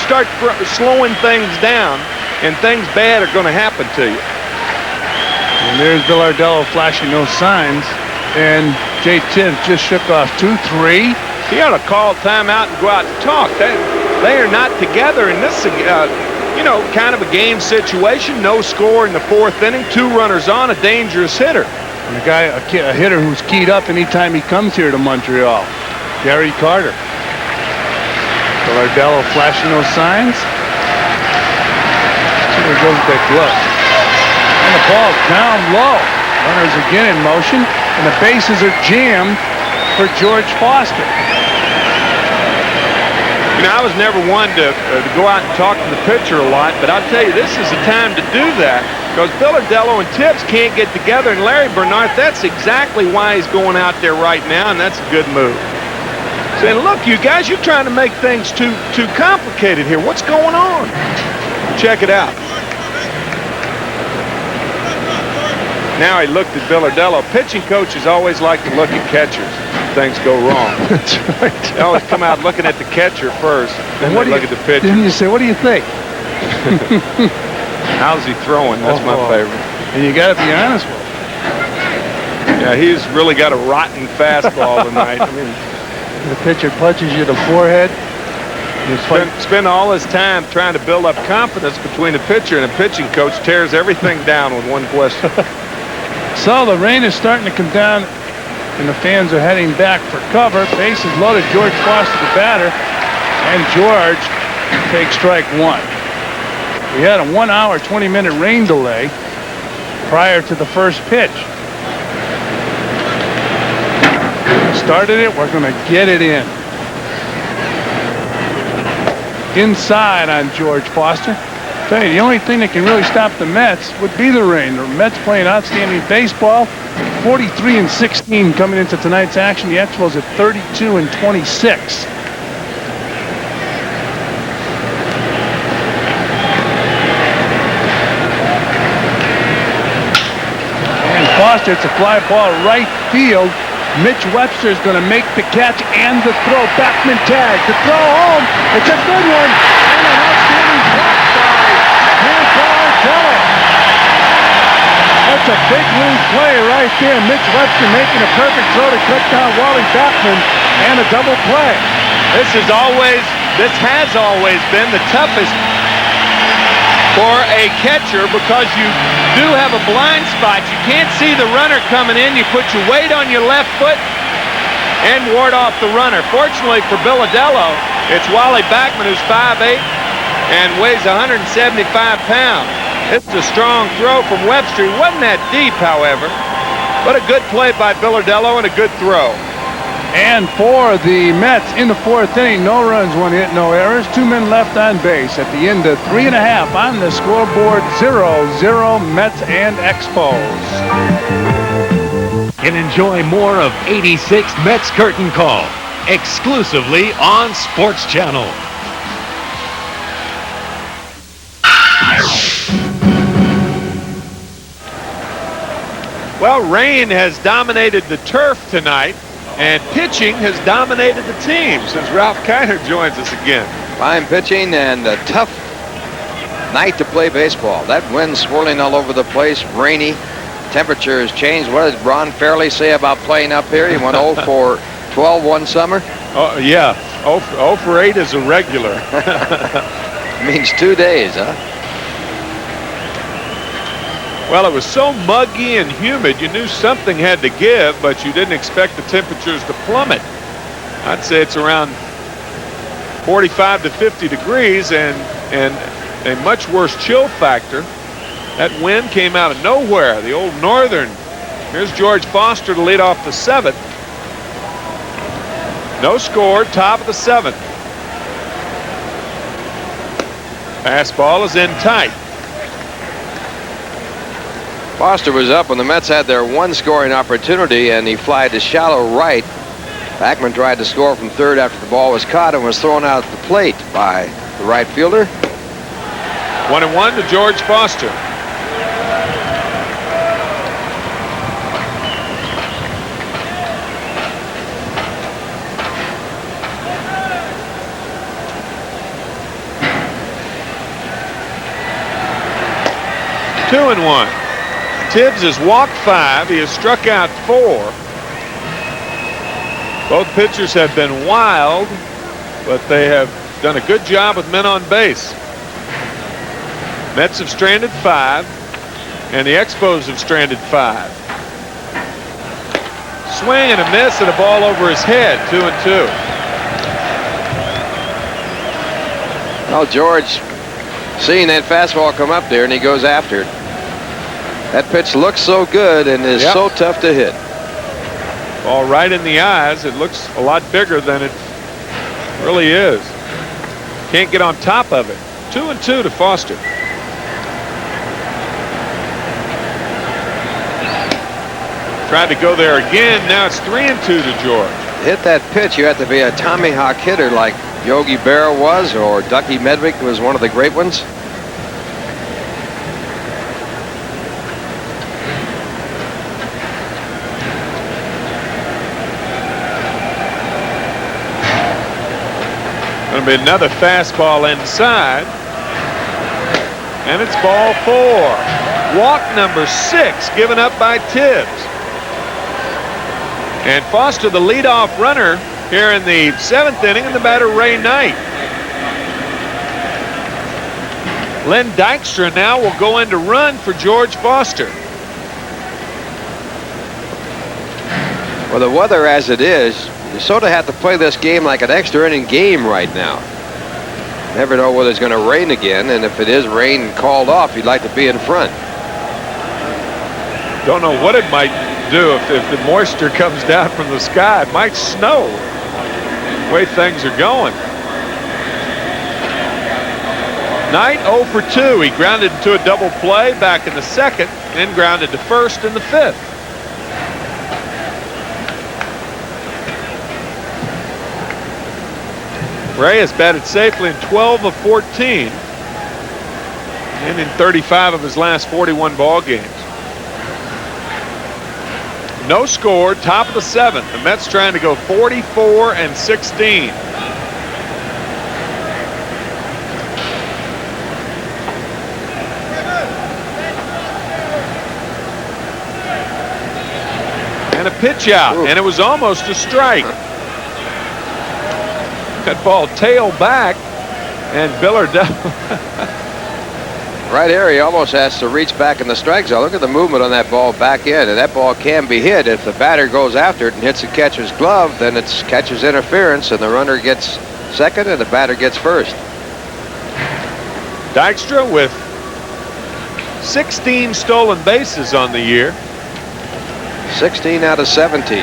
start slowing things down, and things bad are going to happen to you. And there's Bill Ardello flashing those signs. And Jay Tibbs just shook off 2-3. He ought to call timeout and go out and talk. They are not together in this, kind of a game situation. No score in the fourth inning. 2 runners on, a dangerous hitter. And a guy, a hitter who's keyed up anytime he comes here to Montreal, Gary Carter. Bill Ardello flashing those signs. There goes that glove. And the ball's down low. Runners again in motion, and the bases are jammed for George Foster. You know, I was never one to go out and talk to the pitcher a lot, but I'll tell you, this is the time to do that, because Bill Ardello and Tibbs can't get together, and Larry Bernard, that's exactly why he's going out there right now, and that's a good move. Saying, look, you guys, you're trying to make things too complicated here. What's going on? Check it out. Now he looked at Bill Ardello. Pitching coaches always like to look at catchers. Things go wrong. That's right. They always come out looking at the catcher first, then they look at the pitcher. Then you say, what do you think? How's he throwing? That's my favorite. And you got to be honest with him. Yeah, he's really got a rotten fastball tonight. I mean, the pitcher punches you in the forehead. Spend all his time trying to build up confidence between the pitcher and the pitching coach, tears everything down with one question. So the rain is starting to come down, and the fans are heading back for cover. Bases loaded. George Foster, the batter, and George takes strike 1. We had a 1 hour, 20-minute rain delay prior to the first pitch. Started it. We're going to get it in. Inside on George Foster. Tell you, the only thing that can really stop the Mets would be the rain. The Mets playing outstanding baseball. 43-16 coming into tonight's action. The Expos at 32-26. And Foster, it's a fly ball right field. Mitch Webster's going to make the catch and the throw. Backman tag. The throw home. It's a good one. And an outstanding block by Bill Ardello. That's a big league play right there. Mitch Webster making a perfect throw to cut down Wally Backman and a double play. This has always been the toughest for a catcher because you do have a blind spot. You can't see the runner coming in. You put your weight on your left foot and ward off the runner. Fortunately for Bilodello, it's Wally Backman, who's 5'8" and weighs 175 pounds. It's a strong throw from Webster. He wasn't that deep, however, but a good play by Bilodello and a good throw. And for the Mets in the fourth inning, no runs, one hit, no errors, 2 men left on base. At the end of 3.5 on the scoreboard, 0-0 Mets and Expos. And enjoy more of 86 Mets Curtain Call exclusively on Sports Channel. Well, rain has dominated the turf tonight, and pitching has dominated the team since Ralph Kiner joins us again. Fine pitching and a tough night to play baseball. That wind swirling all over the place, rainy. Temperature has changed. What did Ron Fairley say about playing up here? He went 0 for 12 one summer. Oh, yeah. 0 for 8 is a regular. Means 2 days, huh? Well, it was so muggy and humid, you knew something had to give, but you didn't expect the temperatures to plummet. I'd say it's around 45 to 50 degrees and a much worse chill factor. That wind came out of nowhere, the old northern. Here's George Foster to lead off the 7th. No score, top of the 7th. Fastball is in tight. Foster was up when the Mets had their one scoring opportunity, and he flied to shallow right. Backman tried to score from third after the ball was caught and was thrown out at the plate by the right fielder. 1-1 to George Foster. Two and 1. Tibbs has walked 5. He has struck out 4. Both pitchers have been wild, but they have done a good job with men on base. Mets have stranded 5, and the Expos have stranded 5. Swing and a miss and a ball over his head, 2 and 2. Well, George seeing that fastball come up there, and he goes after it. That pitch looks so good and is so tough to hit. Ball right in the eyes. It looks a lot bigger than it really is. Can't get on top of it. 2 and 2 to Foster. Tried to go there again. Now it's 3 and 2 to George. To hit that pitch, you have to be a Tommy Hawk hitter like Yogi Berra was, or Ducky Medwick was one of the great ones. Going to be another fastball inside. And it's ball 4. Walk number 6 given up by Tibbs. And Foster, the leadoff runner here in the 7th inning, and the batter Ray Knight. Len Dykstra now will go in to run for George Foster. Well, the weather as it is, you sort of have to play this game like an extra inning game right now. Never know whether it's going to rain again, and if it is rain called off, you'd like to be in front. Don't know what it might do if the moisture comes down from the sky. It might snow the way things are going. Knight 0 for 2. He grounded into a double play back in the 2nd, then grounded to first in the 5th. Ray has batted safely in 12 of 14 and in 35 of his last 41 ball games. No score, top of the 7th. The Mets trying to go 44 and 16. And a pitch out. Ooh. And it was almost a strike. That ball tailed back. And Billardello. Right here, he almost has to reach back in the strike zone. Look at the movement on that ball back in, and that ball can be hit. If the batter goes after it and hits the catcher's glove, then it's catcher's interference, and the runner gets second, and the batter gets first. Dykstra with 16 stolen bases on the year. 16 out of 17.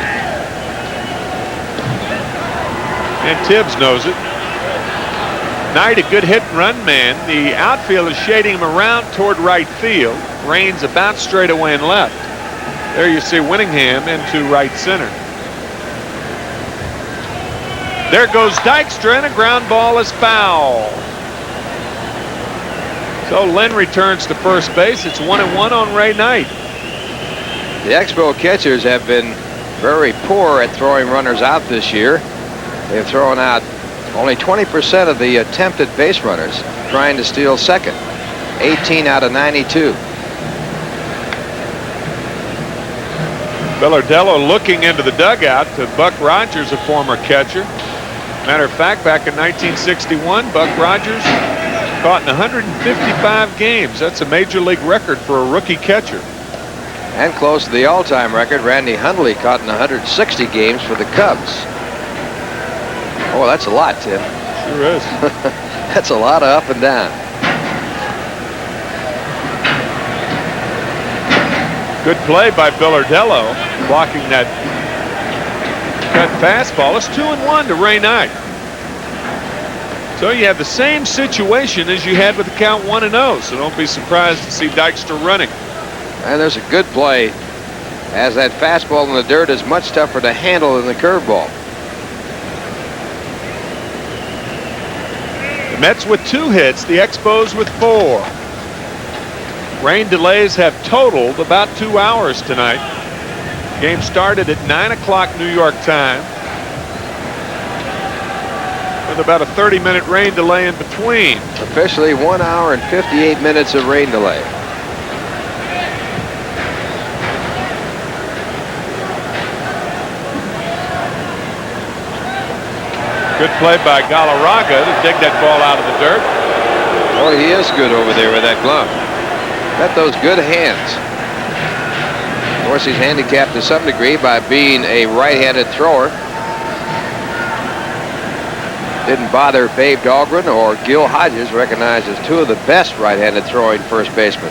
And Tibbs knows it. Knight, a good hit and run man. The outfield is shading him around toward right field. Rain's about straight away and left. There you see Winningham into right center. There goes Dykstra, and a ground ball is foul. So Lynn returns to first base. It's 1-1 on Ray Knight. The Expo catchers have been very poor at throwing runners out this year. They've thrown out only 20% of the attempted base runners trying to steal second. 18 out of 92. Billardello looking into the dugout to Buck Rogers, a former catcher. Matter of fact, back in 1961, Buck Rogers caught in 155 games. That's a major league record for a rookie catcher. And close to the all-time record, Randy Hundley caught in 160 games for the Cubs. Oh, that's a lot, Tim. Sure is. That's a lot of up and down. Good play by Billardello, blocking that cut fastball. It's 2-1 to Ray Knight. So you have the same situation as you had with the count 1-0. So don't be surprised to see Dykstra running. And there's a good play, as that fastball in the dirt is much tougher to handle than the curveball. The Mets with 2 hits, the Expos with 4. Rain delays have totaled about 2 hours tonight. Game started at 9 o'clock New York time, with about a 30-minute rain delay in between. Officially 1 hour and 58 minutes of rain delay. Good play by Galarraga to dig that ball out of the dirt. Boy, he is good over there with that glove. Got those good hands. Of course, he's handicapped to some degree by being a right-handed thrower. Didn't bother Babe Dahlgren or Gil Hodges, recognized as 2 of the best right-handed throwing first basemen.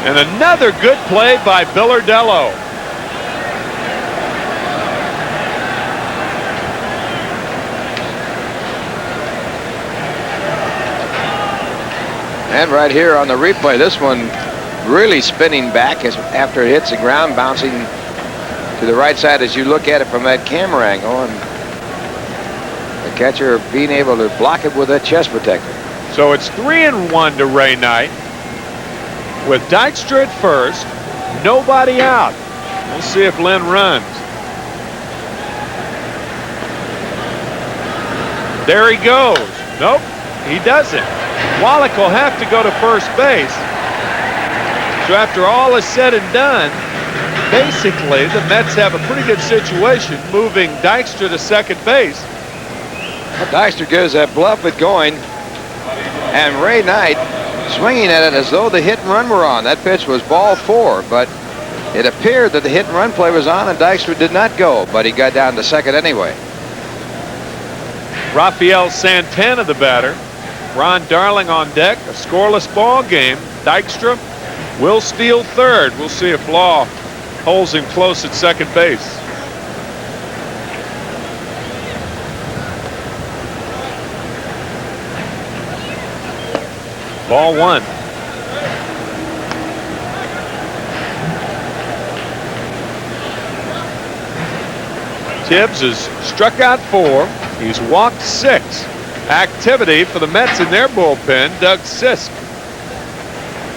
And another good play by Billardello. And right here on the replay, this one really spinning back after it hits the ground, bouncing to the right side as you look at it from that camera angle, and the catcher being able to block it with a chest protector. So it's 3-1 to Ray Knight, with Dykstra at first, nobody out. We'll see if Lynn runs. There he goes. Nope, he doesn't. Wallach will have to go to first base. So after all is said and done, basically the Mets have a pretty good situation moving Dykstra to second base. Well, Dykstra gives that bluff it going, and Ray Knight swinging at it as though the hit and run were on. That pitch was ball 4, but it appeared that the hit and run play was on, and Dykstra did not go, but he got down to second anyway. Rafael Santana, the batter. Ron Darling on deck. A scoreless ball game. Dykstra will steal third. We'll see if Law holds him close at second base. Ball 1. Tibbs has struck out 4. He's walked 6. Activity for the Mets in their bullpen. Doug Sisk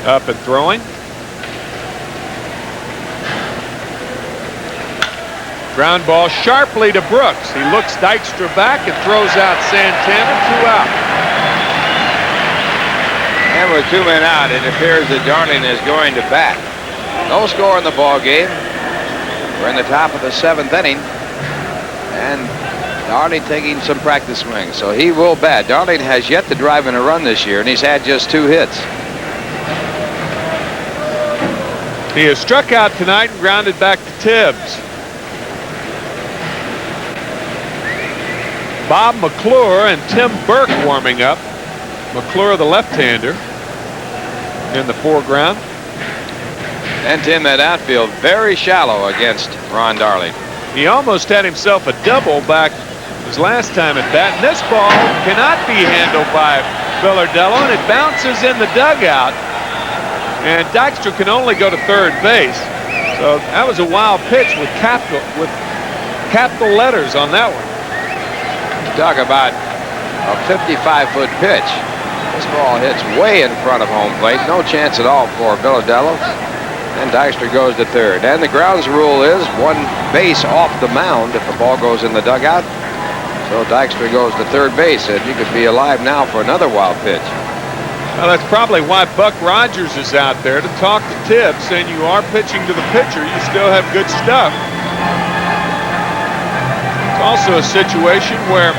up and throwing. Ground ball sharply to Brooks. He looks Dykstra back and throws out Santana. 2 out. And with 2 men out, it appears that Darling is going to bat. No score in the ball game. We're in the top of the 7th inning. And Darling taking some practice swings, so he will bat. Darling has yet to drive in a run this year, and he's had just 2 hits. He has struck out tonight and grounded back to Tibbs. Bob McClure and Tim Burke warming up. McClure, the left-hander, in the foreground. And Tim, that outfield very shallow against Ron Darling. He almost had himself a double back his last time at bat. And this ball cannot be handled by Villardello, and it bounces in the dugout. And Dykstra can only go to third base. So that was a wild pitch with capital letters on that one. Talk about a 55-foot pitch. This ball hits way in front of home plate. No chance at all for Villardello. And Dykstra goes to third. And the grounds rule is 1 base off the mound if the ball goes in the dugout. So Dykstra goes to third base, and you could be alive now for another wild pitch. Well, that's probably why Buck Rogers is out there to talk to Tibbs, saying you are pitching to the pitcher. You still have good stuff. It's also a situation where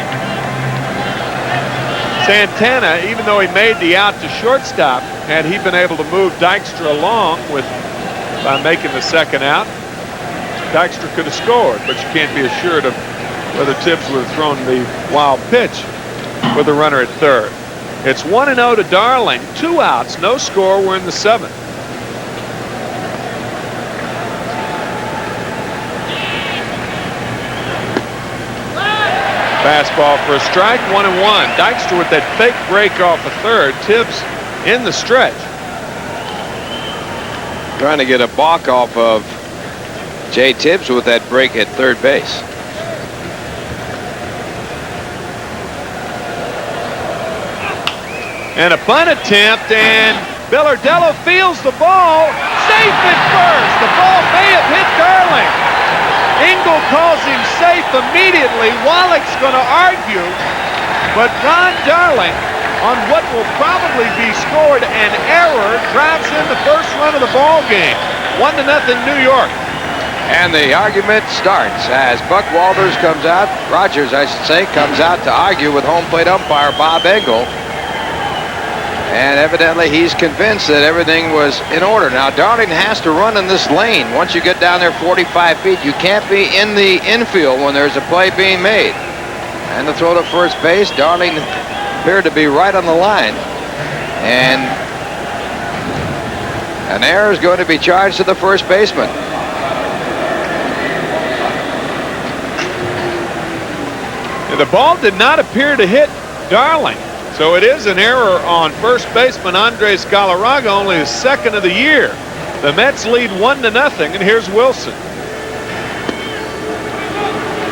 Santana, even though he made the out to shortstop, had he been able to move Dykstra along by making the second out, Dykstra could have scored, but you can't be assured of whether Tibbs would have thrown the wild pitch with a runner at third. It's 1-0 to Darling. 2 outs, no score. We're in the 7th. Fastball for a strike, 1-1. Dykstra with that fake break off a third. Tibbs in the stretch. Trying to get a balk off of Jay Tibbs with that break at third base. And a bunt attempt, and Villardello fields the ball. Safe at first. The ball may have hit Darling. Engel calls him safe immediately. Wallach's going to argue, but Ron Darling, on what will probably be scored an error, drives in the first run of the ball game. 1-0 New York. And the argument starts as Buck Rogers comes out, comes out to argue with home plate umpire Bob Engel. And evidently he's convinced that everything was in order. Now Darling has to run in this lane. Once you get down there 45 feet, you can't be in the infield when there's a play being made. And the throw to first base, Darling appeared to be right on the line. And an error is going to be charged to the first baseman. The ball did not appear to hit Darling. So it is an error on first baseman Andres Galarraga, only his 2nd of the year. The Mets lead 1-0, and here's Wilson.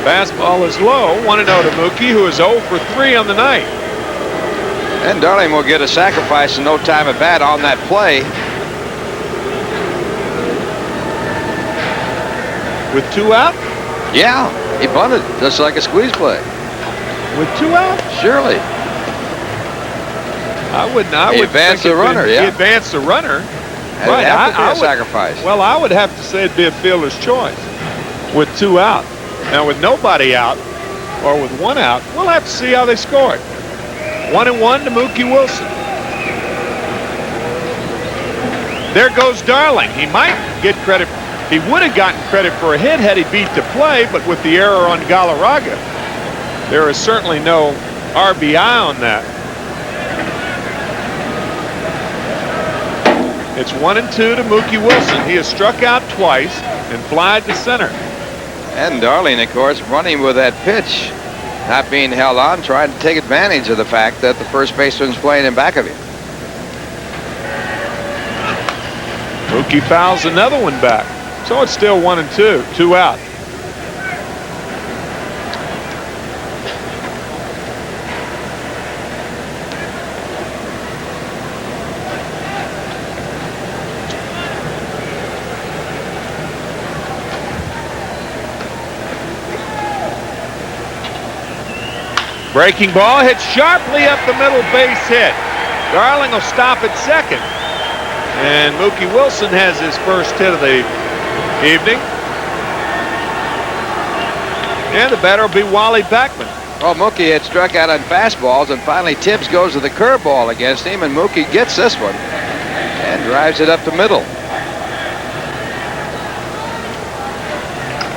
Fastball is low, 1-0 to Mookie, who is 0 for 3 on the night. And Darling will get a sacrifice and no time at bat on that play. With 2 out? Yeah, he bunted just like a squeeze play. With 2 out? Surely. I would advance the runner, yeah. He advanced the runner. And right, I would sacrifice. Well, I would have to say it'd be a fielder's choice with 2 out. Now, with nobody out, or with 1 out, we'll have to see how they score it. 1-1 to Mookie Wilson. There goes Darling. He might get credit. He would have gotten credit for a hit had he beat the play, but with the error on Galarraga, there is certainly no RBI on that. It's 1-2 to Mookie Wilson. He has struck out twice and flied to center. And Darling, of course, running with that pitch, not being held on, trying to take advantage of the fact that the first baseman's playing in back of him. Mookie fouls another one back. So it's still 1-2, 2 out. Breaking ball hits sharply up the middle, base hit. Darling will stop at second. And Mookie Wilson has his first hit of the evening. And the batter will be Wally Backman. Well, Mookie had struck out on fastballs, and finally Tibbs goes to the curveball against him, and Mookie gets this one and drives it up the middle.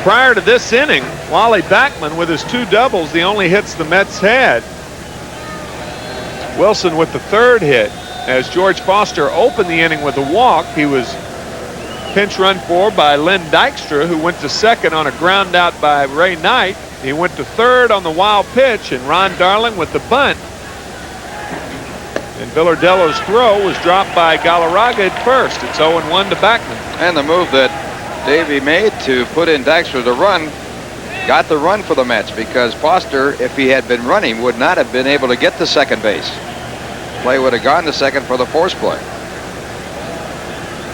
Prior to this inning, Wally Backman with his 2 doubles, the only hits the Mets had. Wilson with the 3rd hit. As George Foster opened the inning with a walk, he was pinch run for by Len Dykstra, who went to second on a ground out by Ray Knight. He went to 3rd on the wild pitch, and Ron Darling with the bunt. And Villardello's throw was dropped by Galarraga at first. It's 0-1 to Backman. And the move that Davey made to put in Dykstra to run got the run for the Mets, because Foster, if he had been running, would not have been able to get to second base. Play would have gone to second for the force play.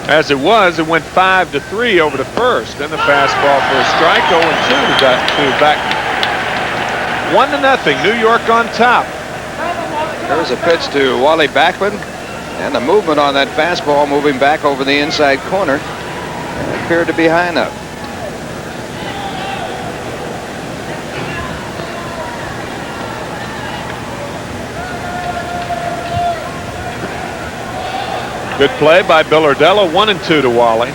As it was, it went 5-3 over to first. Then the fastball for a strike. 0-2 to Backman. 1-0. New York on top. There's a pitch to Wally Backman, and the movement on that fastball moving back over the inside corner appeared to be high enough. Good play by Villardello. 1-2 to Wally.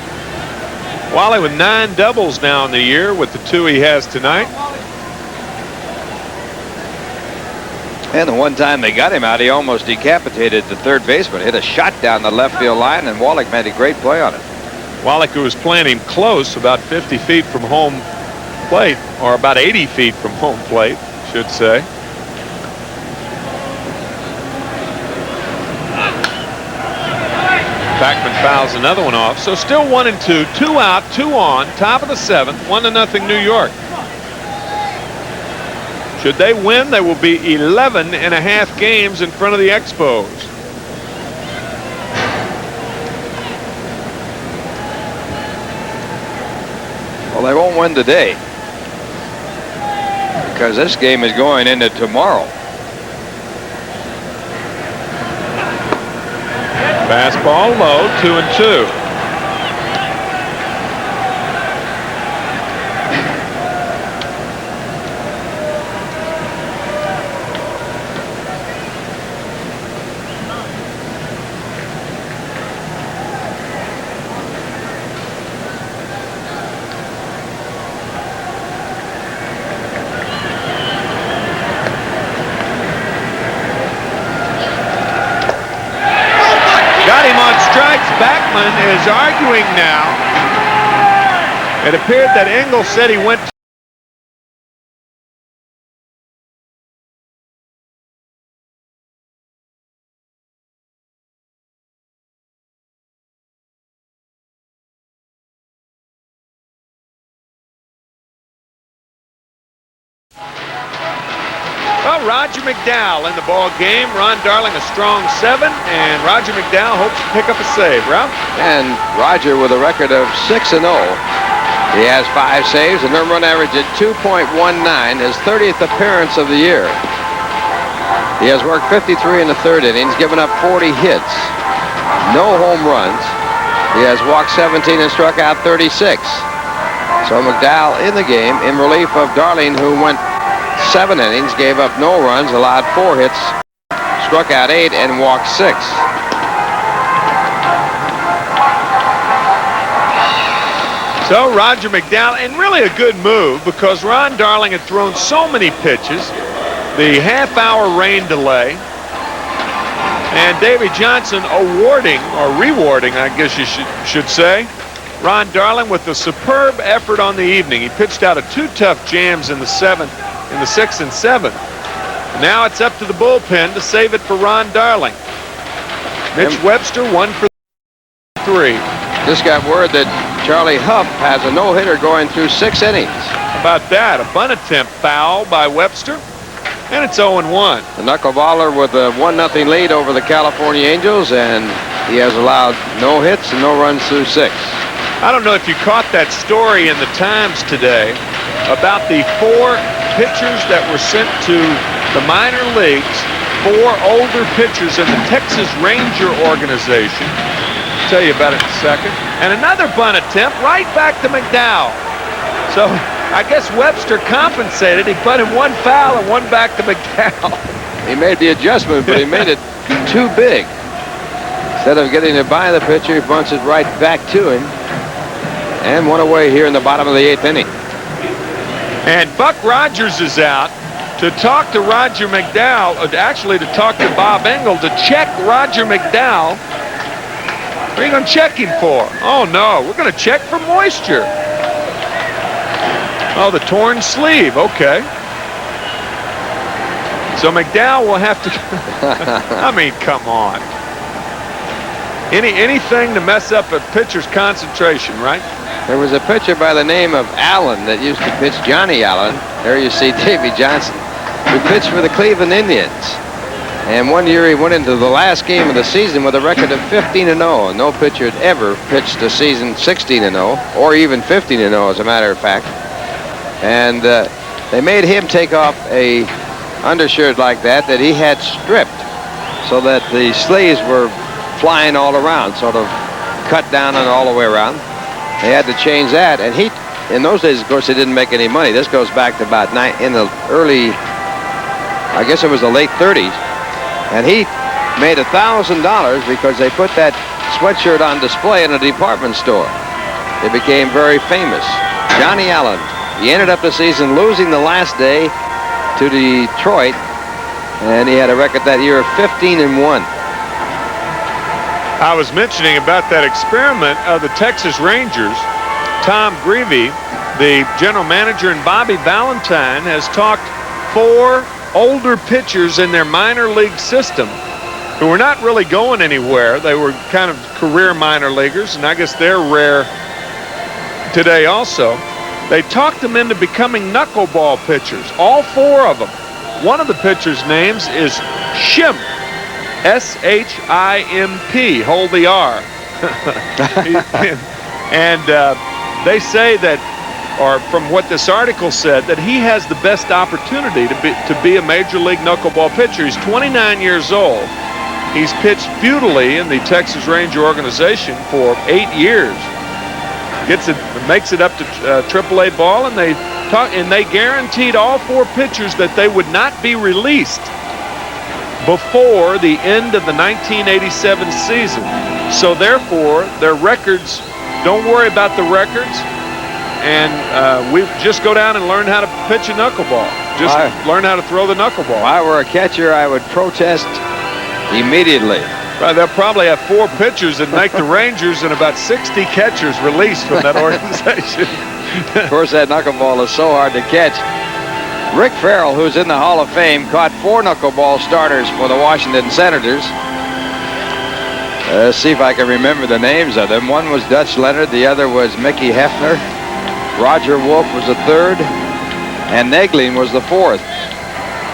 Wally with 9 doubles now in the year with the 2 he has tonight. And the one time they got him out, he almost decapitated the third baseman. Hit a shot down the left field line, and Wallach made a great play on it. Wallach, who was playing him close, about 50 feet from home plate, or about 80 feet from home plate, should say. Backman fouls another one off. So still 1-2, 2 out, 2 on, top of the 7th, 1-0 New York. Should they win, they will be 11.5 games in front of the Expos. Well, they won't win today, because this game is going into tomorrow. Fastball low, 2-2. Backman is arguing now. It appeared that Engel said he went Well, Roger McDowell in the ball game. Ron Darling a strong 7, and Roger McDowell hopes to pick up a save. Ralph? And Roger with a record of 6-0. He has 5 saves, and home run average at 2.19, his 30th appearance of the year. He has worked 53 in the 3rd innings, given up 40 hits, no home runs. He has walked 17 and struck out 36. So McDowell in the game in relief of Darling, who went 7 innings, gave up no runs, allowed 4 hits, struck out 8, and walked 6. So Roger McDowell, and really a good move, because Ron Darling had thrown so many pitches, the half-hour rain delay, and Davey Johnson awarding, or rewarding, I guess you should say, Ron Darling with a superb effort on the evening. He pitched out of 2 tough jams in the 7th. In the 6th and 7th. Now it's up to the bullpen to save it for Ron Darling. Mitch Webster 1 for 3. Just got word that Charlie Huff has a no-hitter going through 6 innings. How about that? A bunt attempt foul by Webster, and it's 0-1. The knuckleballer with a 1-0 lead over the California Angels, and he has allowed no hits and no runs through 6. I don't know if you caught that story in the Times today about the 4 pitchers that were sent to the minor leagues, 4 older pitchers in the Texas Ranger organization, tell you about it in a second. And another bunt attempt right back to McDowell. So I guess Webster compensated. He put him one foul and one back to McDowell. He made the adjustment, but he made it too big. Instead of getting it by the pitcher, he bunts it right back to him. And one away here in the bottom of the 8th inning. And Buck Rogers is out to talk to Roger McDowell, actually to talk to Bob Engel to check Roger McDowell. What are you going to check him for? Oh, no, we're going to check for moisture. Oh, the torn sleeve. Okay. So McDowell will have to. I mean, come on. Anything to mess up a pitcher's concentration, right? There was a pitcher by the name of Allen that used to pitch Johnny Allen. There you see Davy Johnson, who pitched for the Cleveland Indians. And one year he went into the last game of the season with a record of 15-0. No pitcher had ever pitched a season 16-0 or even 15-0, as a matter of fact. And they made him take off a undershirt like that he had stripped, so that the sleeves were flying all around, sort of cut down and all the way around. They had to change that, and in those days, of course, they didn't make any money. This goes back to about in the early, I guess it was the late 30s, and he made $1,000 because they put that sweatshirt on display in a department store. It became very famous. Johnny Allen. He ended up the season losing the last day to Detroit, and he had a record that year of 15-1. I was mentioning about that experiment of the Texas Rangers. Tom Greavy, the general manager, and Bobby Valentine has talked 4 older pitchers in their minor league system who were not really going anywhere. They were kind of career minor leaguers, and I guess they're rare today also. They talked them into becoming knuckleball pitchers, all 4 of them. One of the pitchers' names is Shimp, S-H-I-M-P, hold the R. And they say that, or from what this article said, that he has the best opportunity to be a major league knuckleball pitcher. He's 29 years old. He's pitched futilely in the Texas Ranger organization for 8 years. Makes it up to AAA ball, and they guaranteed all 4 pitchers that they would not be released before the end of the 1987 season. So therefore, their records, don't worry about the records, and we just go down and learn how to pitch a knuckleball. Just learn how to throw the knuckleball. If I were a catcher, I would protest immediately. Right, they'll probably have 4 pitchers that make the Rangers and about 60 catchers released from that organization. Of course, that knuckleball is so hard to catch. Rick Farrell, who's in the Hall of Fame, caught 4 knuckleball starters for the Washington Senators. Let's see if I can remember the names of them. One was Dutch Leonard, the other was Mickey Hefner. Roger Wolf was the 3rd, and Negling was the 4th.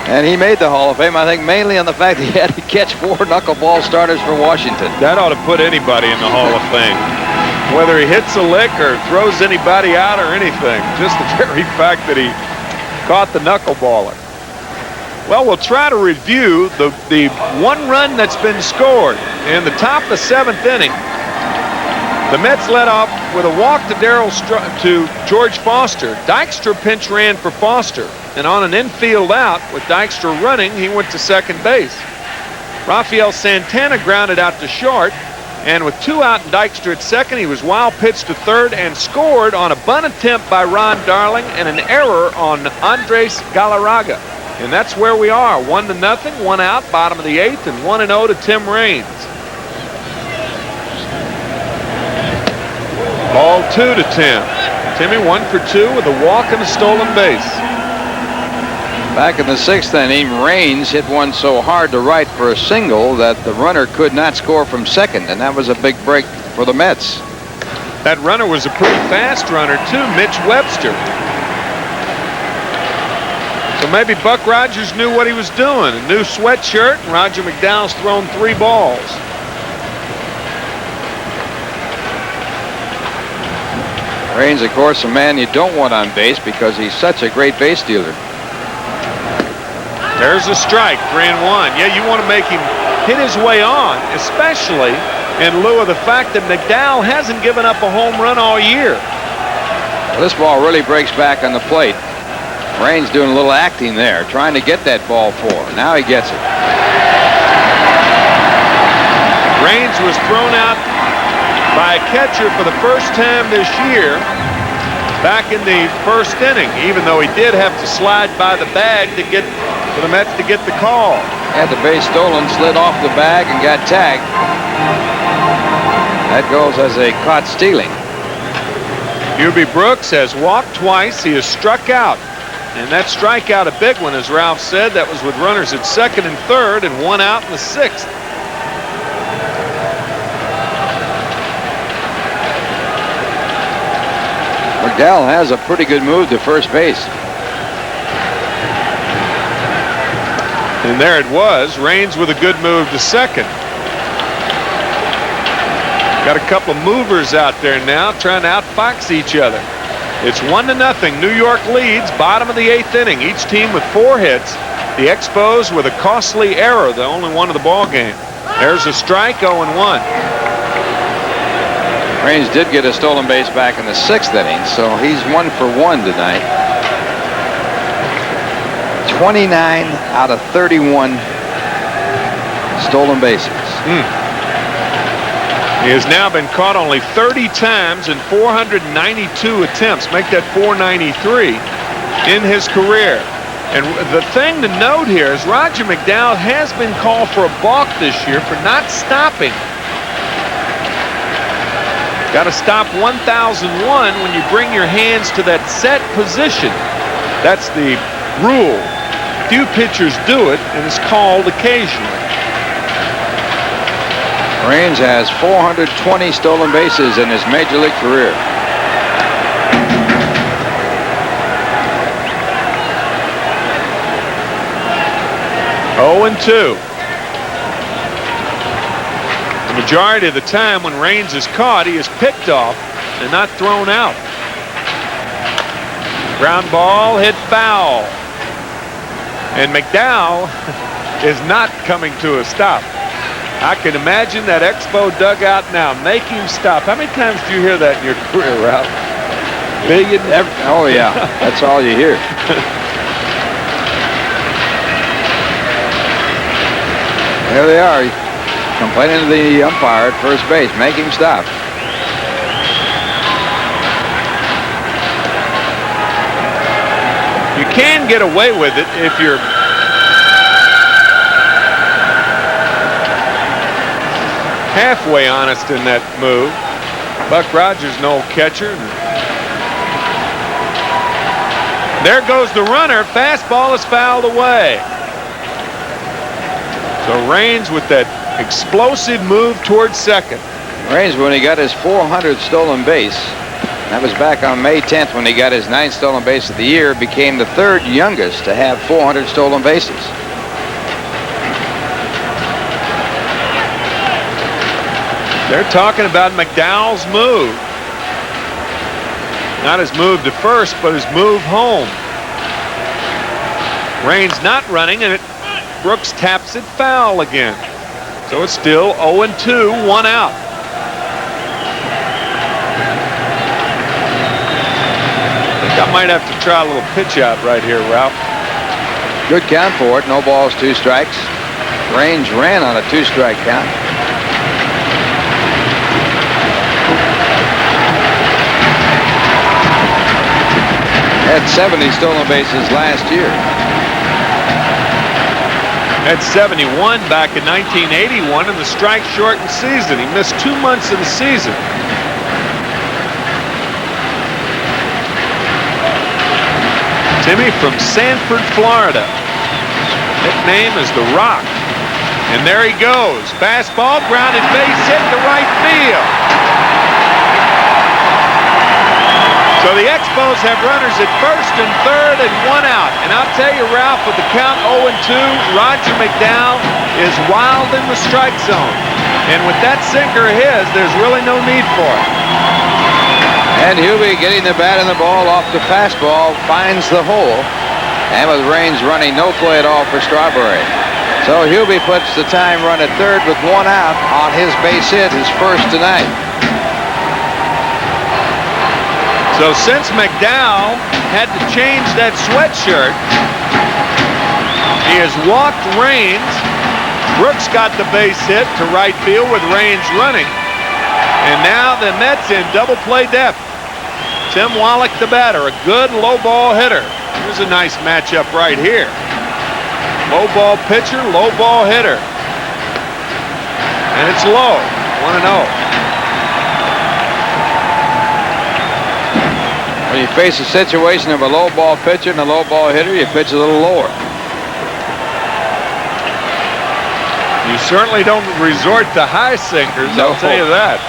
And he made the Hall of Fame, I think, mainly on the fact that he had to catch 4 knuckleball starters for Washington. That ought to put anybody in the Hall of Fame. Whether he hits a lick or throws anybody out or anything. Just the very fact that he caught the knuckleballer. Well, we'll try to review the 1 run that's been scored. In the top of the 7th inning, the Mets led off with a walk to George Foster. Dykstra pinch ran for Foster. And on an infield out, with Dykstra running, he went to second base. Rafael Santana grounded out to short, and with 2 out and Dykstra at second, he was wild pitched to third and scored on a bunt attempt by Ron Darling and an error on Andres Galarraga. And that's where we are, 1-0, 1 out, bottom of the 8th, and 1-0 to Tim Raines. Ball 2 to Tim. Timmy 1 for 2 with a walk and a stolen base. Back in the 6th inning, Raines hit one so hard to right for a single that the runner could not score from second, and that was a big break for the Mets. That runner was a pretty fast runner, too, Mitch Webster. So maybe Buck Rogers knew what he was doing. A new sweatshirt, and Roger McDowell's thrown 3 balls. Raines, of course, a man you don't want on base because he's such a great base stealer. There's a strike, 3-1. Yeah, you want to make him hit his way on, especially in lieu of the fact that McDowell hasn't given up a home run all year. Well, this ball really breaks back on the plate. Raines doing a little acting there, trying to get that ball four. Now he gets it. Raines was thrown out by a catcher for the first time this year back in the first inning, even though he did have to slide by the bag to get for the Mets to get the call. Had the base stolen, slid off the bag, and got tagged. That goes as a caught stealing. Hubie Brooks has walked twice. He has struck out. And that strikeout, a big one, as Ralph said. That was with runners at second and third and one out in the sixth. McDowell has a pretty good move to first base. And there it was. Raines with a good move to second. Got a couple of movers out there now trying to outfox each other. It's 1-0. New York leads, bottom of the eighth inning. Each team with 4 hits. The Expos with a costly error, the only one of the ball game. There's a strike, 0-1. Raines did get a stolen base back in the 6th inning, so he's 1 for 1 tonight. 29 out of 31 stolen bases. He has now been caught only 30 times in 492 attempts. Make that 493 in his career. And the thing to note here is Roger McDowell has been called for a balk this year for not stopping. Got to stop 1001 when you bring your hands to that set position. That's the rule. Few pitchers do it, and it's called occasionally. Raines has 420 stolen bases in his major league career. And 2. The majority of the time when Raines is caught, he is picked off and not thrown out. Ground ball hit foul. And McDowell is not coming to a stop. I can imagine that Expo dugout now. Make him stop. How many times do you hear that in your career, Ralph? Billion? Oh, yeah. That's all you hear. There they are. Complaining to the umpire at first base. Make him stop. You can get away with it if you're halfway honest in that move. Buck Rogers, no catcher. There goes the runner. Fastball is fouled away. So Raines with that explosive move towards second. Raines, when he got his 400th stolen base, that was back on May 10th when he got his 9th stolen base of the year, became the 3rd youngest to have 400 stolen bases. They're talking about McDowell's move. Not his move to first, but his move home. Raines not running, and Brooks taps it foul again. So it's still 0-2, 1 out. I think I might have to try a little pitch out right here, Ralph. Good count for it. No balls, 2 strikes. Raines ran on a 2-strike count. Had 70 stolen bases last year. Had 71 back in 1981 in the strike-shortened season. He missed 2 months of the season. Timmy from Sanford, Florida. Nickname is The Rock. And there he goes. Fastball, grounded base hit to right field. So the Expos have runners at first and third and 1 out. And I'll tell you, Ralph, with the count 0-2, Roger McDowell is wild in the strike zone. And with that sinker of his, there's really no need for it. And Hubie getting the bat and the ball off the fastball finds the hole. And with Raines running, no play at all for Strawberry. So Hubie puts the time run at third with one out on his base hit, his first tonight. So since McDowell had to change that sweatshirt, he has walked Raines. Brooks got the base hit to right field with Raines running. And now the Mets in double play depth. Tim Wallach, the batter, a good low ball hitter. Here's a nice matchup right here. Low ball pitcher, low ball hitter. And it's low, 1-0. When you face a situation of a low ball pitcher and a low ball hitter, you pitch a little lower. You certainly don't resort to high sinkers, No. I'll tell you that.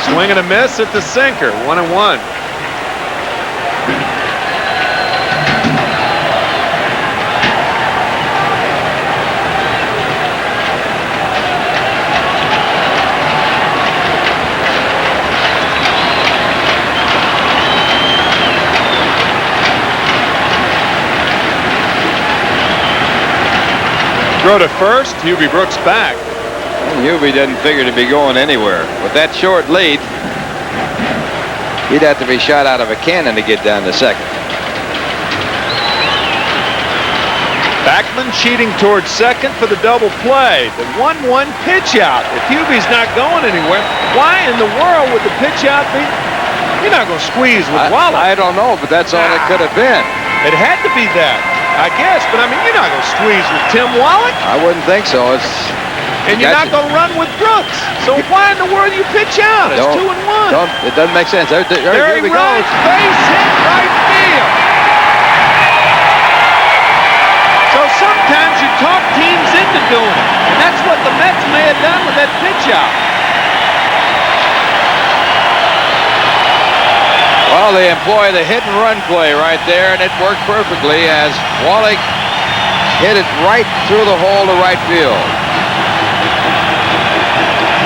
Swing and a miss at the sinker, 1-1. Throw to first, Hubie Brooks back. Hubie didn't figure to be going anywhere. With that short lead, he'd have to be shot out of a cannon to get down to second. Backman cheating towards second for the double play. The 1-1 pitch out. If Hubie's not going anywhere, why in the world would the pitch out be? You're not going to squeeze with Wallach. I don't know, but that's all it could have been. It had to be that, I guess. But I mean, you're not going to squeeze with Tim Wallach. I wouldn't think so. And you're not going to run with Brooks. So why in the world you pitch out? It's 2-1. It doesn't make sense. There he we runs, go. base hit, right field. So sometimes you talk teams into doing it. And that's what the Mets may have done with that pitch out. Well, they employ the hit and run play right there, and it worked perfectly as Wallach hit it right through the hole to right field.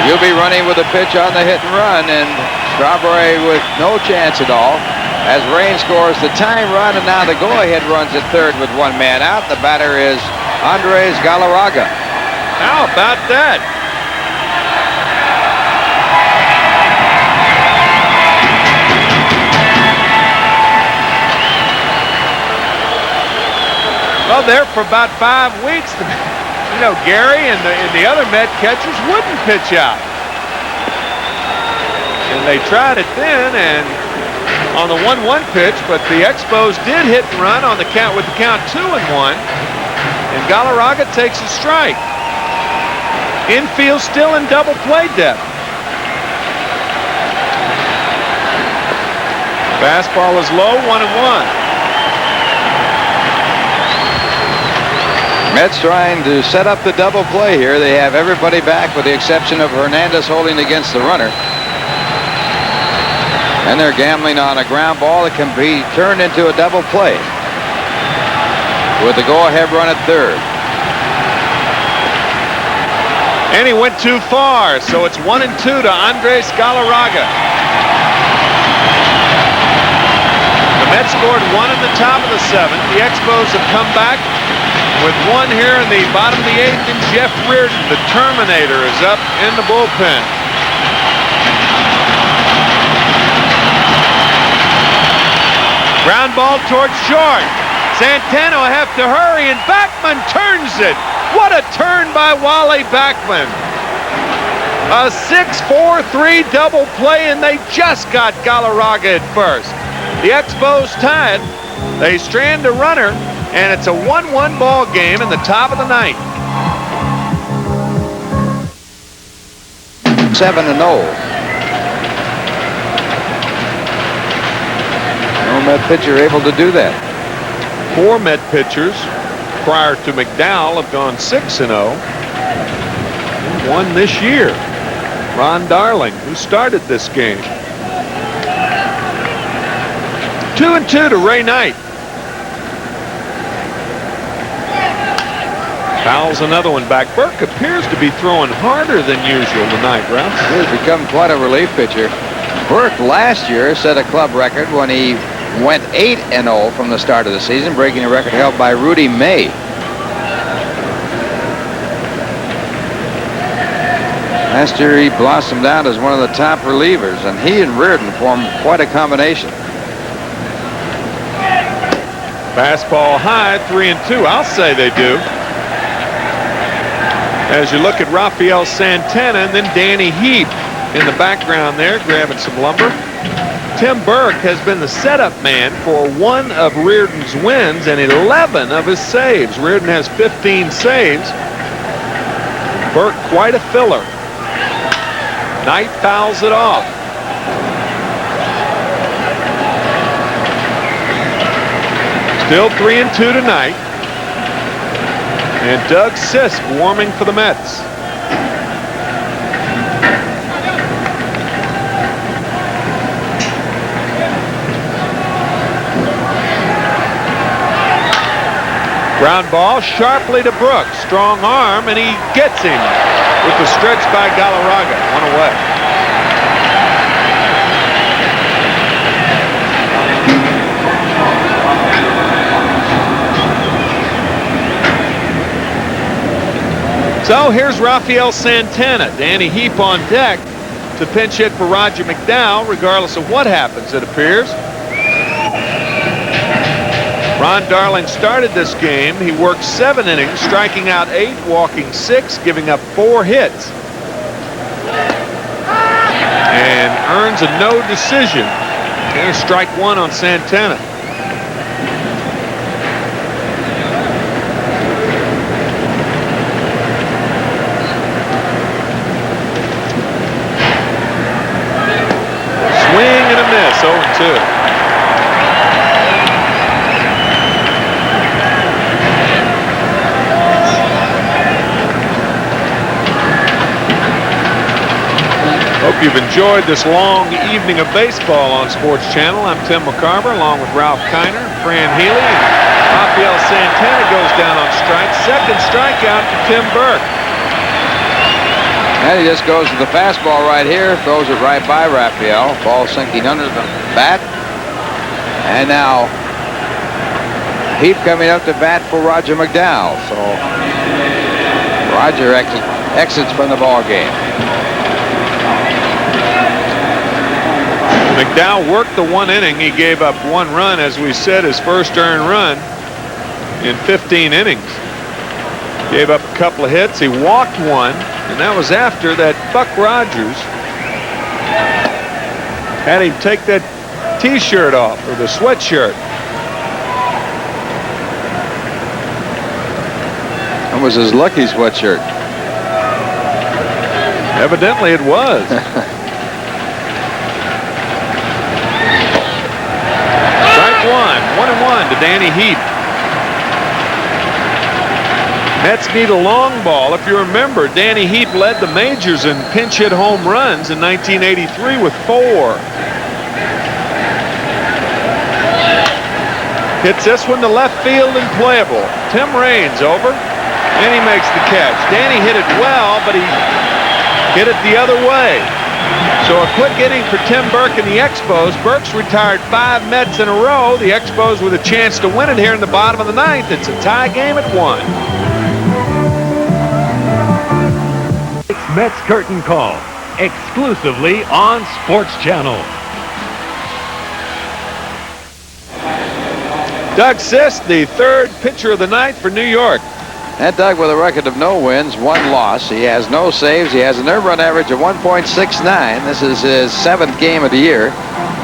You'll be running with a pitch on the hit and run, and Strawberry with no chance at all as Raines scores the time run, and now the go-ahead runs at third with one man out. The batter is Andres Galarraga. How about that? Well, there for about 5 weeks, you know, Gary and the other Met catchers wouldn't pitch out. And they tried it then and on the 1-1 pitch, but the Expos did hit and run on the count with the count 2-1. And Galarraga takes a strike. Infield still in double play depth. Fastball is low, 1-1. Mets trying to set up the double play here. They have everybody back with the exception of Hernandez holding against the runner. And they're gambling on a ground ball that can be turned into a double play with the go-ahead run at third. And he went too far, so it's 1-2 to Andres Galarraga. The Mets scored 1 in the top of the 7th. The Expos have come back with 1 here in the bottom of the 8th, and Jeff Reardon, the Terminator, is up in the bullpen. Ground ball towards short. Santana will have to hurry, and Backman turns it. What a turn by Wally Backman. A 6-4-3 double play, and they just got Galarraga at first. The Expos tied. They strand a runner, and it's a 1-1 ball game in the top of the 9th. 7-0. No Met pitcher able to do that. 4 Met pitchers prior to McDowell have gone 6-0. One this year. Ron Darling, who started this game. 2-2 to Ray Knight. Fouls another one back. Burke appears to be throwing harder than usual tonight, Ralph. He has become quite a relief pitcher. Burke last year set a club record when he went 8-0 from the start of the season, breaking a record held by Rudy May. Last year he blossomed out as one of the top relievers, and he and Reardon formed quite a combination. Fastball high, 3-2. I'll say they do. As you look at Rafael Santana and then Danny Heap in the background there, grabbing some lumber. Tim Burke has been the setup man for one of Reardon's wins and 11 of his saves. Reardon has 15 saves. Burke quite a filler. Knight fouls it off. Still 3-2 tonight. And Doug Sisk warming for the Mets. Ground ball sharply to Brooks. Strong arm, and he gets him with the stretch by Galarraga. One away. So here's Rafael Santana. Danny Heap on deck to pinch hit for Roger McDowell, regardless of what happens, it appears. Ron Darling started this game. He worked 7 innings, striking out 8, walking 6, giving up 4 hits. And earns a no decision. And strike 1 on Santana. Swing and a miss, 0-2. Hope you've enjoyed this long evening of baseball on Sports Channel. I'm Tim McCarver along with Ralph Kiner, Fran Healy, and Rafael Santana goes down on strike. Second strikeout for Tim Burke. And he just goes to the fastball right here, throws it right by Rafael. Ball sinking under the bat. And now Heap coming up to bat for Roger McDowell. So Roger exits from the ball game. McDowell worked the 1 inning. He gave up 1 run, as we said, his first earned run in 15 innings. Gave up a couple of hits. He walked 1, and that was after that Buck Rogers had him take that T-shirt off, or the sweatshirt. That was his lucky sweatshirt. Evidently it was. Strike 1, 1-1 to Danny Heap. Mets need a long ball. If you remember, Danny Heap led the majors in pinch hit home runs in 1983 with 4. Hits this one to left field and playable. Tim Raines over, and he makes the catch. Danny hit it well, but he hit it the other way. So a quick inning for Tim Burke and the Expos. Burke's retired 5 Mets in a row. The Expos with a chance to win it here in the bottom of the 9th. It's a tie game at 1. It's Mets Curtain Call, exclusively on Sports Channel. Doug Sisk, the 3rd pitcher of the night for New York. And Doug with a record of no wins, 1 loss. He has no saves. He has an earned run average of 1.69. This is his 7th game of the year.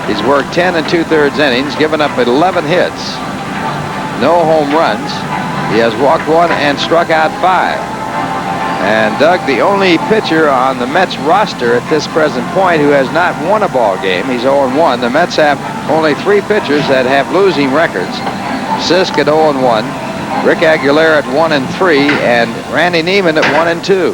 He's worked 10 2/3 innings, given up 11 hits. No home runs. He has walked 1 and struck out 5. And Doug, the only pitcher on the Mets roster at this present point who has not won a ball game. He's 0-1. The Mets have only 3 pitchers that have losing records. Sisk at 0-1. Rick Aguilera at 1-3, and Randy Neiman at 1-2.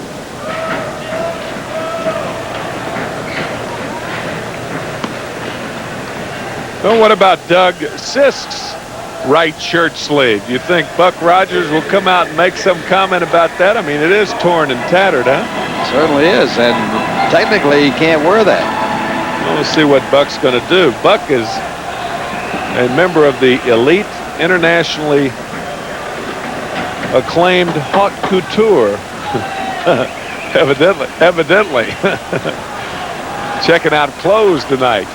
Well, what about Doug Sisk's right shirt sleeve? You think Buck Rogers will come out and make some comment about that? I mean, it is torn and tattered, huh? It certainly is, and technically he can't wear that. Well, let's see what Buck's going to do. Buck is a member of the elite, internationally acclaimed haute couture Evidently. Checking out clothes tonight.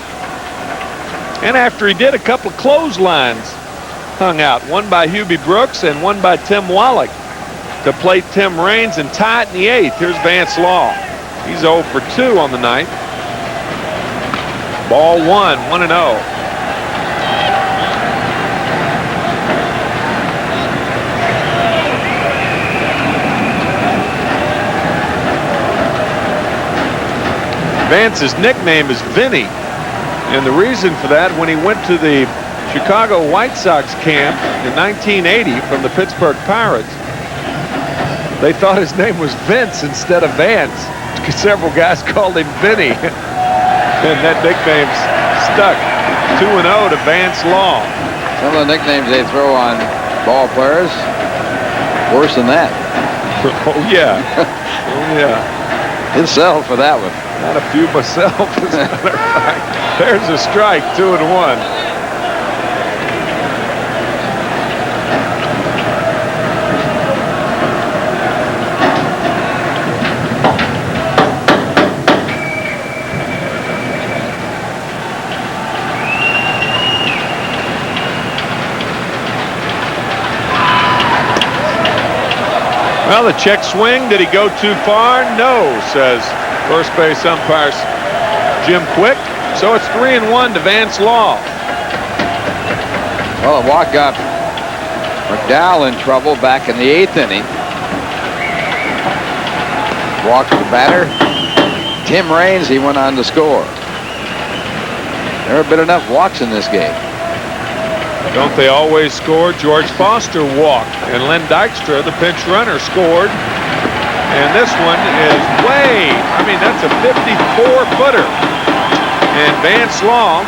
And after he did, a couple of clotheslines hung out. One by Hubie Brooks and one by Tim Wallach to play Tim Raines and tie it in the 8th. Here's Vance Law. He's 0 for 2 on the night. Ball 1, 1-0. Vance's nickname is Vinny, and the reason for that, when he went to the Chicago White Sox camp in 1980 from the Pittsburgh Pirates, they thought his name was Vince instead of Vance. Several guys called him Vinny, and that nickname's stuck. 2-0 to Vance Law. Some of the nicknames they throw on ball players, worse than that. Oh, yeah. Oh, yeah. He'll settle for that one. Not a few myself, as a matter of fact. There's a strike, 2-1. Well, the check swing, did he go too far? No, says first base umpire Jim Quick. So it's 3-1 to Vance Law. Well, a walk got McDowell in trouble back in the 8th inning. Walked the batter. Tim Raines, he went on to score. There have been enough walks in this game. Don't they always score? George Foster walked, and Len Dykstra, the pinch runner, scored. And this one is that's a 54-footer. And Vance Law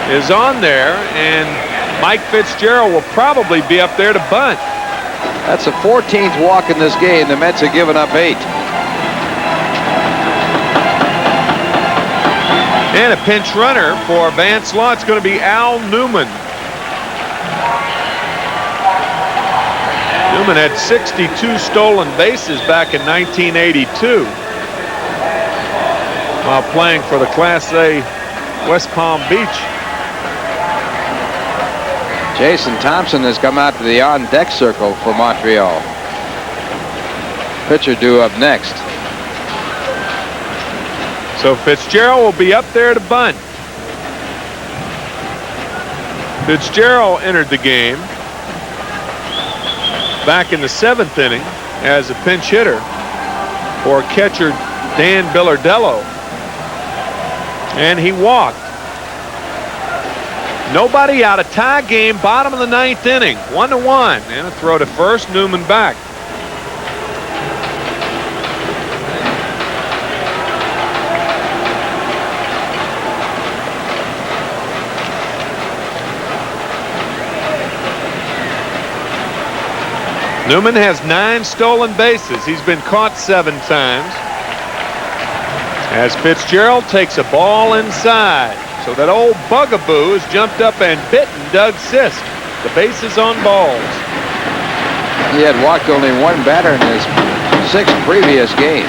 is on there, and Mike Fitzgerald will probably be up there to bunt. That's the 14th walk in this game. The Mets have given up 8. And a pinch runner for Vance Law. It's going to be Al Newman. Newman had 62 stolen bases back in 1982 while playing for the Class A West Palm Beach. Jason Thompson has come out to the on-deck circle for Montreal. Pitcher due up next. So Fitzgerald will be up there to bunt. Fitzgerald entered the game back in the 7th inning as a pinch hitter for catcher Dan Billardello. And he walked. Nobody out, a tie game, bottom of the 9th inning, 1-1, and a throw to first, Newman back. Newman has 9 stolen bases. He's been caught 7 times. As Fitzgerald takes a ball inside. So that old bugaboo has jumped up and bitten Doug Sisk. The bases on balls. He had walked only 1 batter in his 6 previous games.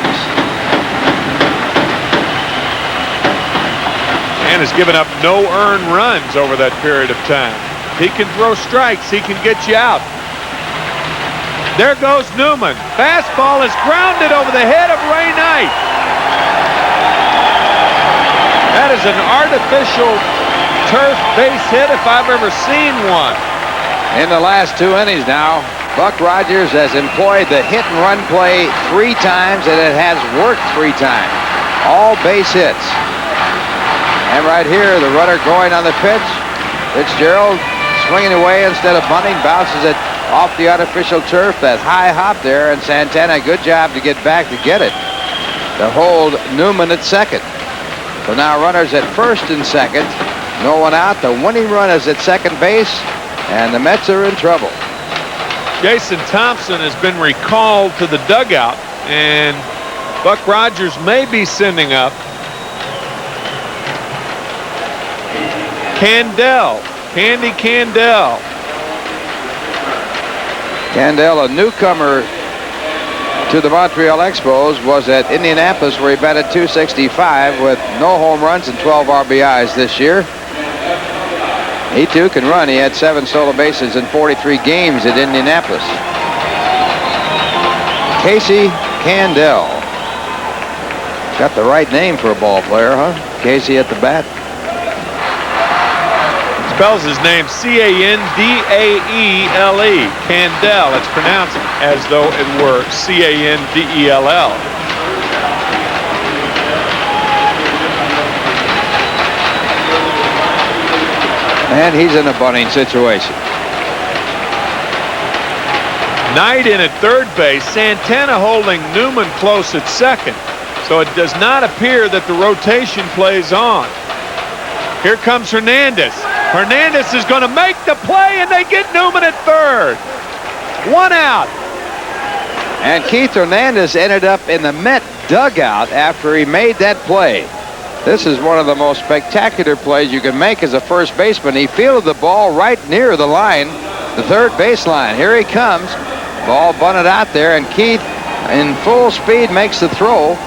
And has given up no earned runs over that period of time. He can throw strikes. He can get you out. There goes Newman. Fastball is grounded over the head of Ray Knight. That is an artificial turf base hit if I've ever seen one. In the last 2 innings now, Buck Rogers has employed the hit-and-run play 3 times, and it has worked 3 times. All base hits. And right here, the runner going on the pitch. Fitzgerald swinging away instead of bunting, bounces it off the artificial turf. That high hop there, and Santana, good job to get back to get it, to hold Newman at second. So now runners at first and second, no one out. The winning run is at second base, and the Mets are in trouble. Jason Thompson has been recalled to the dugout, and Buck Rogers may be sending up Candell, Candy Candell. Candell, a newcomer to the Montreal Expos was at Indianapolis, where he batted .265 with no home runs and 12 RBIs this year. He too can run. He had 7 stolen bases in 43 games at Indianapolis. Casey Candell. Got the right name for a ball player, huh? Casey at the bat. Spells his name C-A-N-D-A-E-L-E. Candell. It's pronounced as though it were C-A-N-D-E-L-L. And he's in a bunting situation. Knight in at third base. Santana holding Newman close at second. So it does not appear that the rotation plays on. Here comes Hernandez. Hernandez is going to make the play, and they get Newman at third. 1 out. And Keith Hernandez ended up in the Met dugout after he made that play. This is one of the most spectacular plays you can make as a first baseman. He fielded the ball right near the line, the third baseline. Here he comes. Ball bunted out there, and Keith in full speed makes the throw.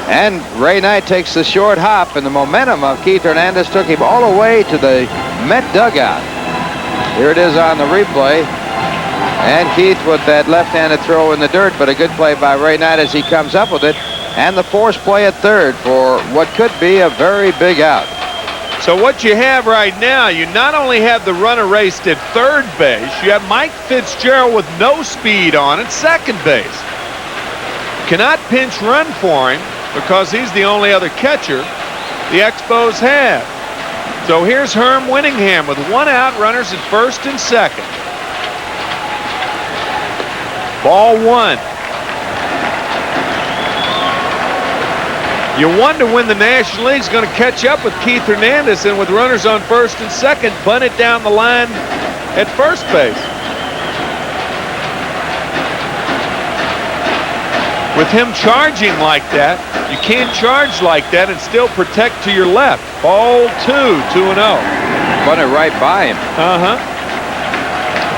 And Ray Knight takes the short hop, and the momentum of Keith Hernandez took him all the way to the Met dugout. Here it is on the replay. And Keith with that left-handed throw in the dirt, but a good play by Ray Knight as he comes up with it. And the force play at third for what could be a very big out. So what you have right now, you not only have the runner raced at third base, you have Mike Fitzgerald with no speed on at second base. Cannot pinch run for him because he's the only other catcher the Expos have. So here's Herm Winningham with 1 out, runners at first and second. Ball 1. You wonder when the National League's going to catch up with Keith Hernandez, and with runners on first and second, bunt it down the line at first base. With him charging like that, you can't charge like that and still protect to your left. Ball 2, 2-0. Bunted right by him.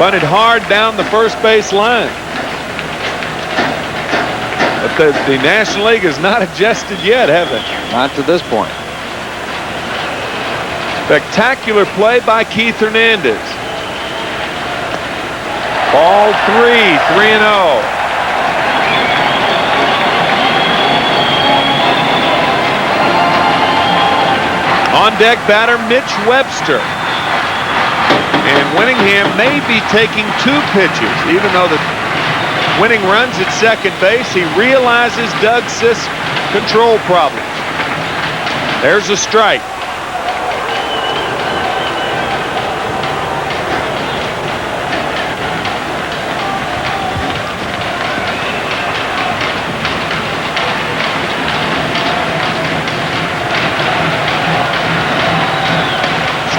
Bunted hard down the first base line. But the National League has not adjusted yet, have they? Not to this point. Spectacular play by Keith Hernandez. Ball 3, 3-0. On deck batter Mitch Webster. And Winningham may be taking 2 pitches, even though the Winning runs at second base. He realizes Doug Sisk's control problems. There's a strike.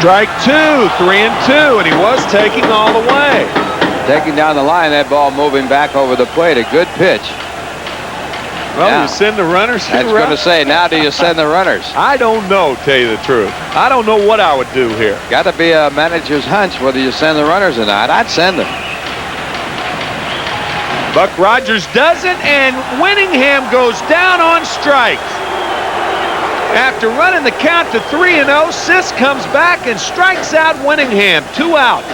Strike 2, 3-2, and he was taking all the way. Taking down the line, that ball moving back over the plate. A good pitch. Well, now, you send the runners? I was going to say, now do you send the runners? I don't know, tell you the truth. I don't know what I would do here. Got to be a manager's hunch whether you send the runners or not. I'd send them. Buck Rogers doesn't, and Winningham goes down on strikes. After running the count to 3-0, Sisk comes back and strikes out Winningham. 2 out.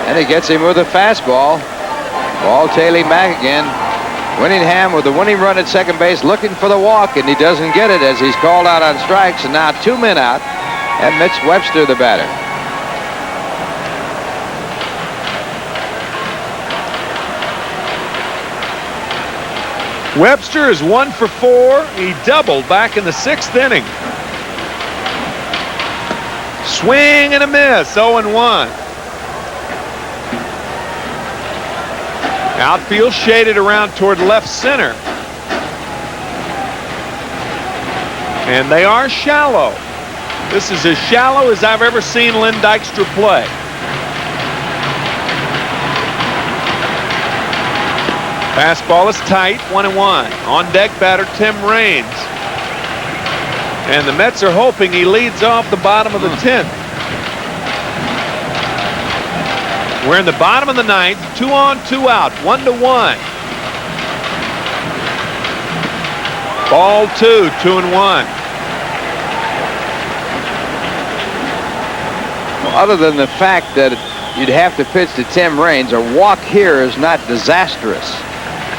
And he gets him with a fastball. Ball tailing back again. Winningham with the winning run at second base, looking for the walk, and he doesn't get it as he's called out on strikes. And now 2 men out, and Mitch Webster the batter. Webster is 1 for 4. He doubled back in the 6th inning. Swing and a miss, 0-1. Outfield shaded around toward left center. And they are shallow. This is as shallow as I've ever seen Lynn Dykstra play. Fastball is tight, 1-1. On deck batter Tim Raines. And the Mets are hoping he leads off the bottom of the 10th. We're in the bottom of the 9th, 2 on, 2 out, 1-1. Ball 2, 2-1. Well, other than the fact that you'd have to pitch to Tim Raines, a walk here is not disastrous.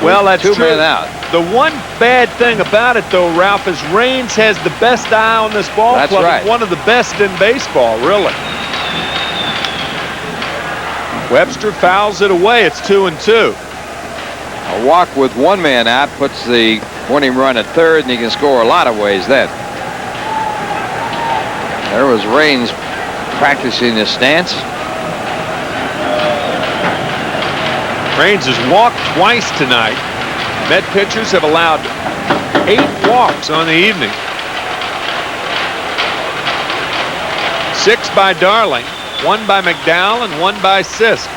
Well, that's Two true. men out. The one bad thing about it, though, Ralph, is Raines has the best eye on this ball That's club. right. One of the best in baseball, really. Webster fouls it away. It's 2-2. A walk with one man out puts the winning run at third, and you can score a lot of ways then. There was Raines practicing his stance. Raines has walked twice tonight. Met pitchers have allowed 8 walks on the evening. 6 by Darling, 1 by McDowell, and 1 by Sisk.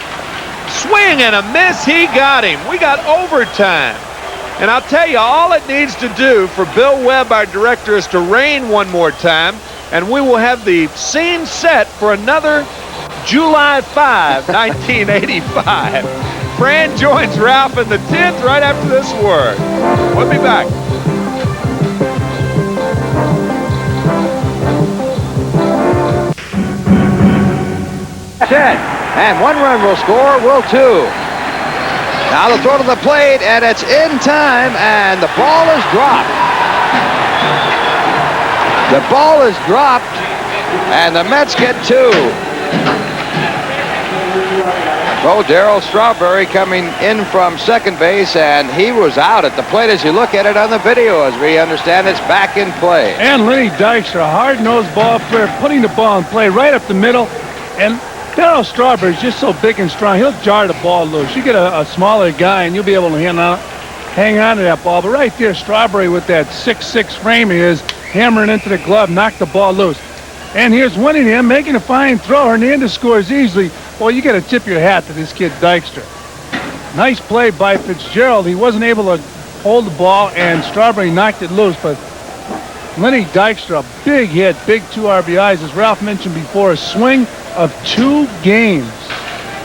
Swing and a miss. He got him. We got overtime. And I'll tell you, all it needs to do for Bill Webb, our director, is to rain one more time, and we will have the scene set for another July 5, 1985. Fran joins Ralph in the 10th right after this word. We'll be back. Set. And 1 run will score, will 2. Now the throw to the plate, and it's in time, and the ball is dropped. The ball is dropped, and the Mets get 2. Oh, Darryl Strawberry coming in from second base, and he was out at the plate as you look at it on the video. As we understand, it's back in play. And Lenny Dykstra, a hard-nosed ball player, putting the ball in play right up the middle. And Darryl Strawberry's just so big and strong, he'll jar the ball loose. You get a smaller guy, and you'll be able to hang on to that ball. But right there, Strawberry with that 6'6" frame he is, hammering into the glove, knocked the ball loose. And here's Winningham making a fine throw. Hernandez scores easily. Well, you got to tip your hat to this kid Dykstra. Nice play by Fitzgerald. He wasn't able to hold the ball, and Strawberry knocked it loose. But Lenny Dykstra, a big hit, big 2 RBIs. As Ralph mentioned before, a swing of 2 games.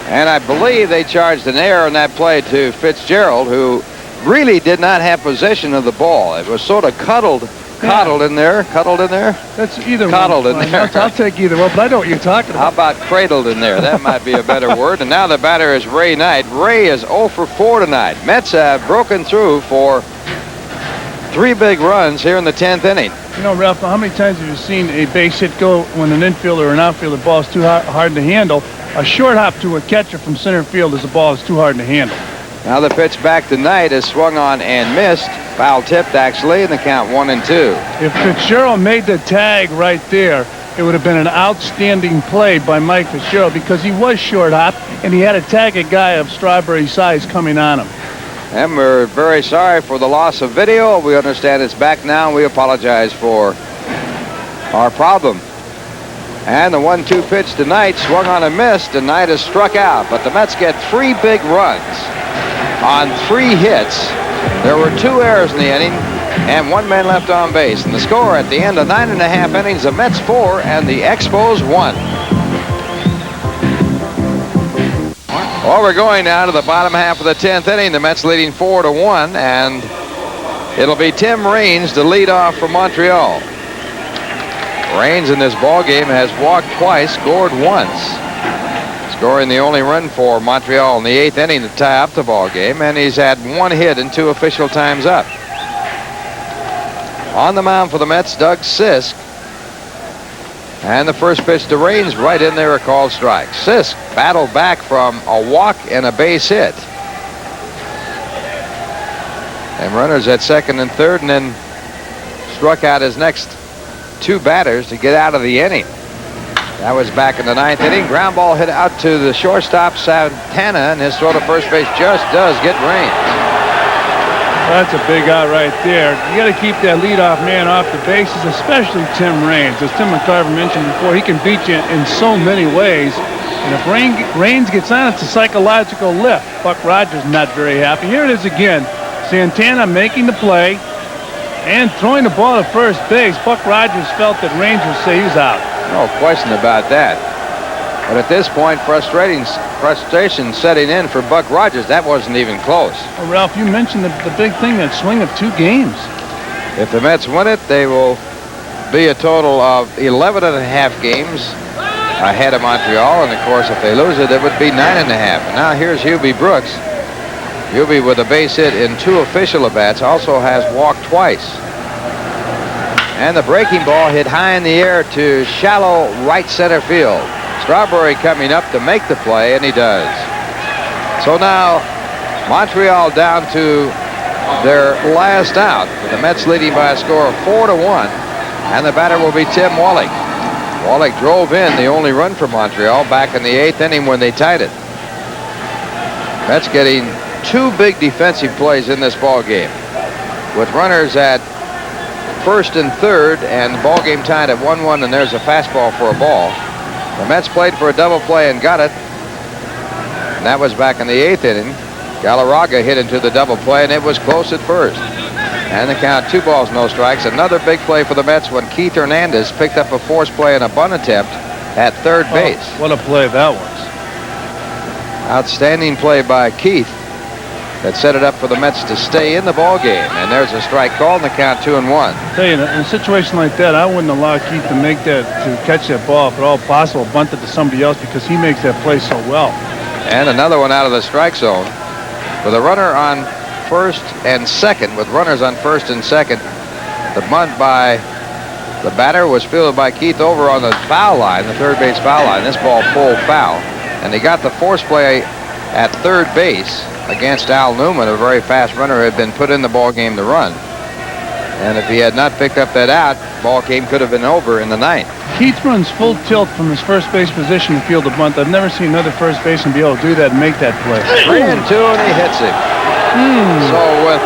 And I believe they charged an error in that play to Fitzgerald, who really did not have possession of the ball. It was sort of cuddled in there. That's either Coddled one. in there. I'll take either one, but I know what you're talking How about. about cradled in there? That might be a better word. And now the batter is Ray Knight. Ray is 0 for 4 tonight. Mets have broken through for 3 big runs here in the 10th inning. You know, Ralph, how many times have you seen a base hit go when an infielder or an outfielder ball is too hard to handle? A short hop to a catcher from center field as a ball is too hard to handle. Now the pitch back to Knight is swung on and missed. Foul tipped, actually, in the count 1-2. If Fitzgerald made the tag right there, it would have been an outstanding play by Mike Fitzgerald because he was short hop and he had to tag a guy of Strawberry size coming on him. And we're very sorry for the loss of video. We understand it's back now. We apologize for our problem. And the 1-2 pitch to Knight swung on and missed, and Knight is struck out. But the Mets get 3 big runs on 3 hits. There were 2 errors in the inning and 1 man left on base. And the score at the end of 9.5 innings, the Mets 4 and the Expos 1. Well, we're going now to the bottom half of the 10th inning. The Mets leading 4-1, and it'll be Tim Raines to lead off for Montreal. Raines in this ball game has walked twice, scored once, scoring the only run for Montreal in the 8th inning to tie up the ball game, and he's had 1 hit and 2 official times up. On the mound for the Mets, Doug Sisk. And the first pitch to Raines, right in there, a called strike. Sisk battled back from a walk and a base hit. And runners at second and third, and then struck out his next 2 batters to get out of the inning. That was back in the 9th inning. Ground ball hit out to the shortstop, Santana, and his throw to first base just does get Raines. That's a big out right there. You got to keep that leadoff man off the bases, especially Tim Raines. As Tim McCarver mentioned before, he can beat you in so many ways. And if Raines gets on, it's a psychological lift. Buck Rogers not very happy. Here it is again. Santana making the play and throwing the ball to first base. Buck Rogers felt that Raines would say he was out. No question about that. But at this point, frustration setting in for Buck Rogers. That wasn't even close. Well, Ralph, you mentioned the big thing, that swing of 2 games. If the Mets win it, they will be a total of 11 and a half games ahead of Montreal. And, of course, if they lose it, it would be 9 and a half. And now here's Hubie Brooks. Hubie with a base hit in 2 official at-bats, also has walked twice. And the breaking ball hit high in the air to shallow right center field. Strawberry coming up to make the play, and he does. So now Montreal down to their last out, with the Mets leading by a score of 4-1, and the batter will be Tim Wallach. Wallach drove in the only run for Montreal back in the 8th inning when they tied it. Mets getting 2 big defensive plays in this ball game, with runners at first and third, and the ball game tied at 1-1, and there's a fastball for a ball. The Mets played for a double play and got it, and that was back in the 8th inning. Galarraga hit into the double play, and it was close at first. And the count 2 balls, no strikes. Another big play for the Mets when Keith Hernandez picked up a force play and a bunt attempt at third base. What a play that was. Outstanding play by Keith that set it up for the Mets to stay in the ball game. And there's a strike called, and the count 2-1. I tell you, in a situation like that, I wouldn't allow Keith to make that, to catch that ball if at all possible, bunt it to somebody else, because he makes that play so well. And another one out of the strike zone. With a runner on first and second, with runners on first and second, the bunt by the batter was fielded by Keith over on the foul line, the third base foul line. This ball pulled foul, and they got the force play at third base against Al Newman, a very fast runner who had been put in the ball game to run. And if he had not picked up that out, ball game could have been over in the 9th. Keith runs full tilt from his first base position to field a bunt. I've never seen another first baseman be able to do that and make that play. 3-2, and he hits him. So with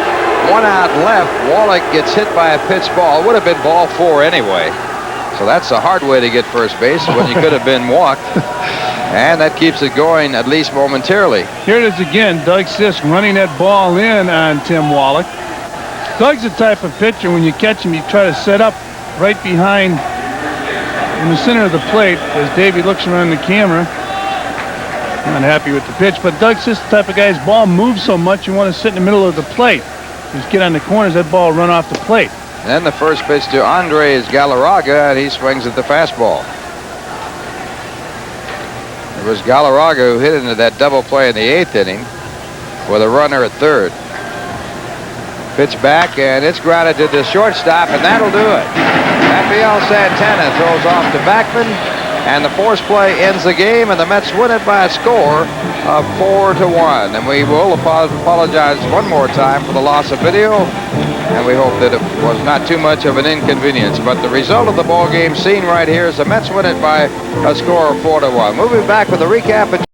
1 out left, Wallach gets hit by a pitch ball. It would have been ball 4 anyway. So that's a hard way to get first base when you could have been walked. And that keeps it going, at least momentarily. Here it is again. Doug Sisk running that ball in on Tim Wallach. Doug's the type of pitcher, when you catch him, you try to set up right behind in the center of the plate as Davey looks around the camera. Not happy with the pitch, but Doug Sisk, the type of guy, his ball moves so much you want to sit in the middle of the plate. Just get on the corners, that ball run off the plate. And then the first pitch to Andres Galarraga, and he swings at the fastball. It was Galarraga who hit into that double play in the 8th inning with a runner at third. Pitch back, and it's grounded to the shortstop, and that'll do it. Rafael Santana throws off to Backman, and the force play ends the game, and the Mets win it by a score of 4-1. And we will apologize one more time for the loss of video, and we hope that it was not too much of an inconvenience. But the result of the ball game seen right here is the Mets win it by a score of 4-1. Moving back with a recap.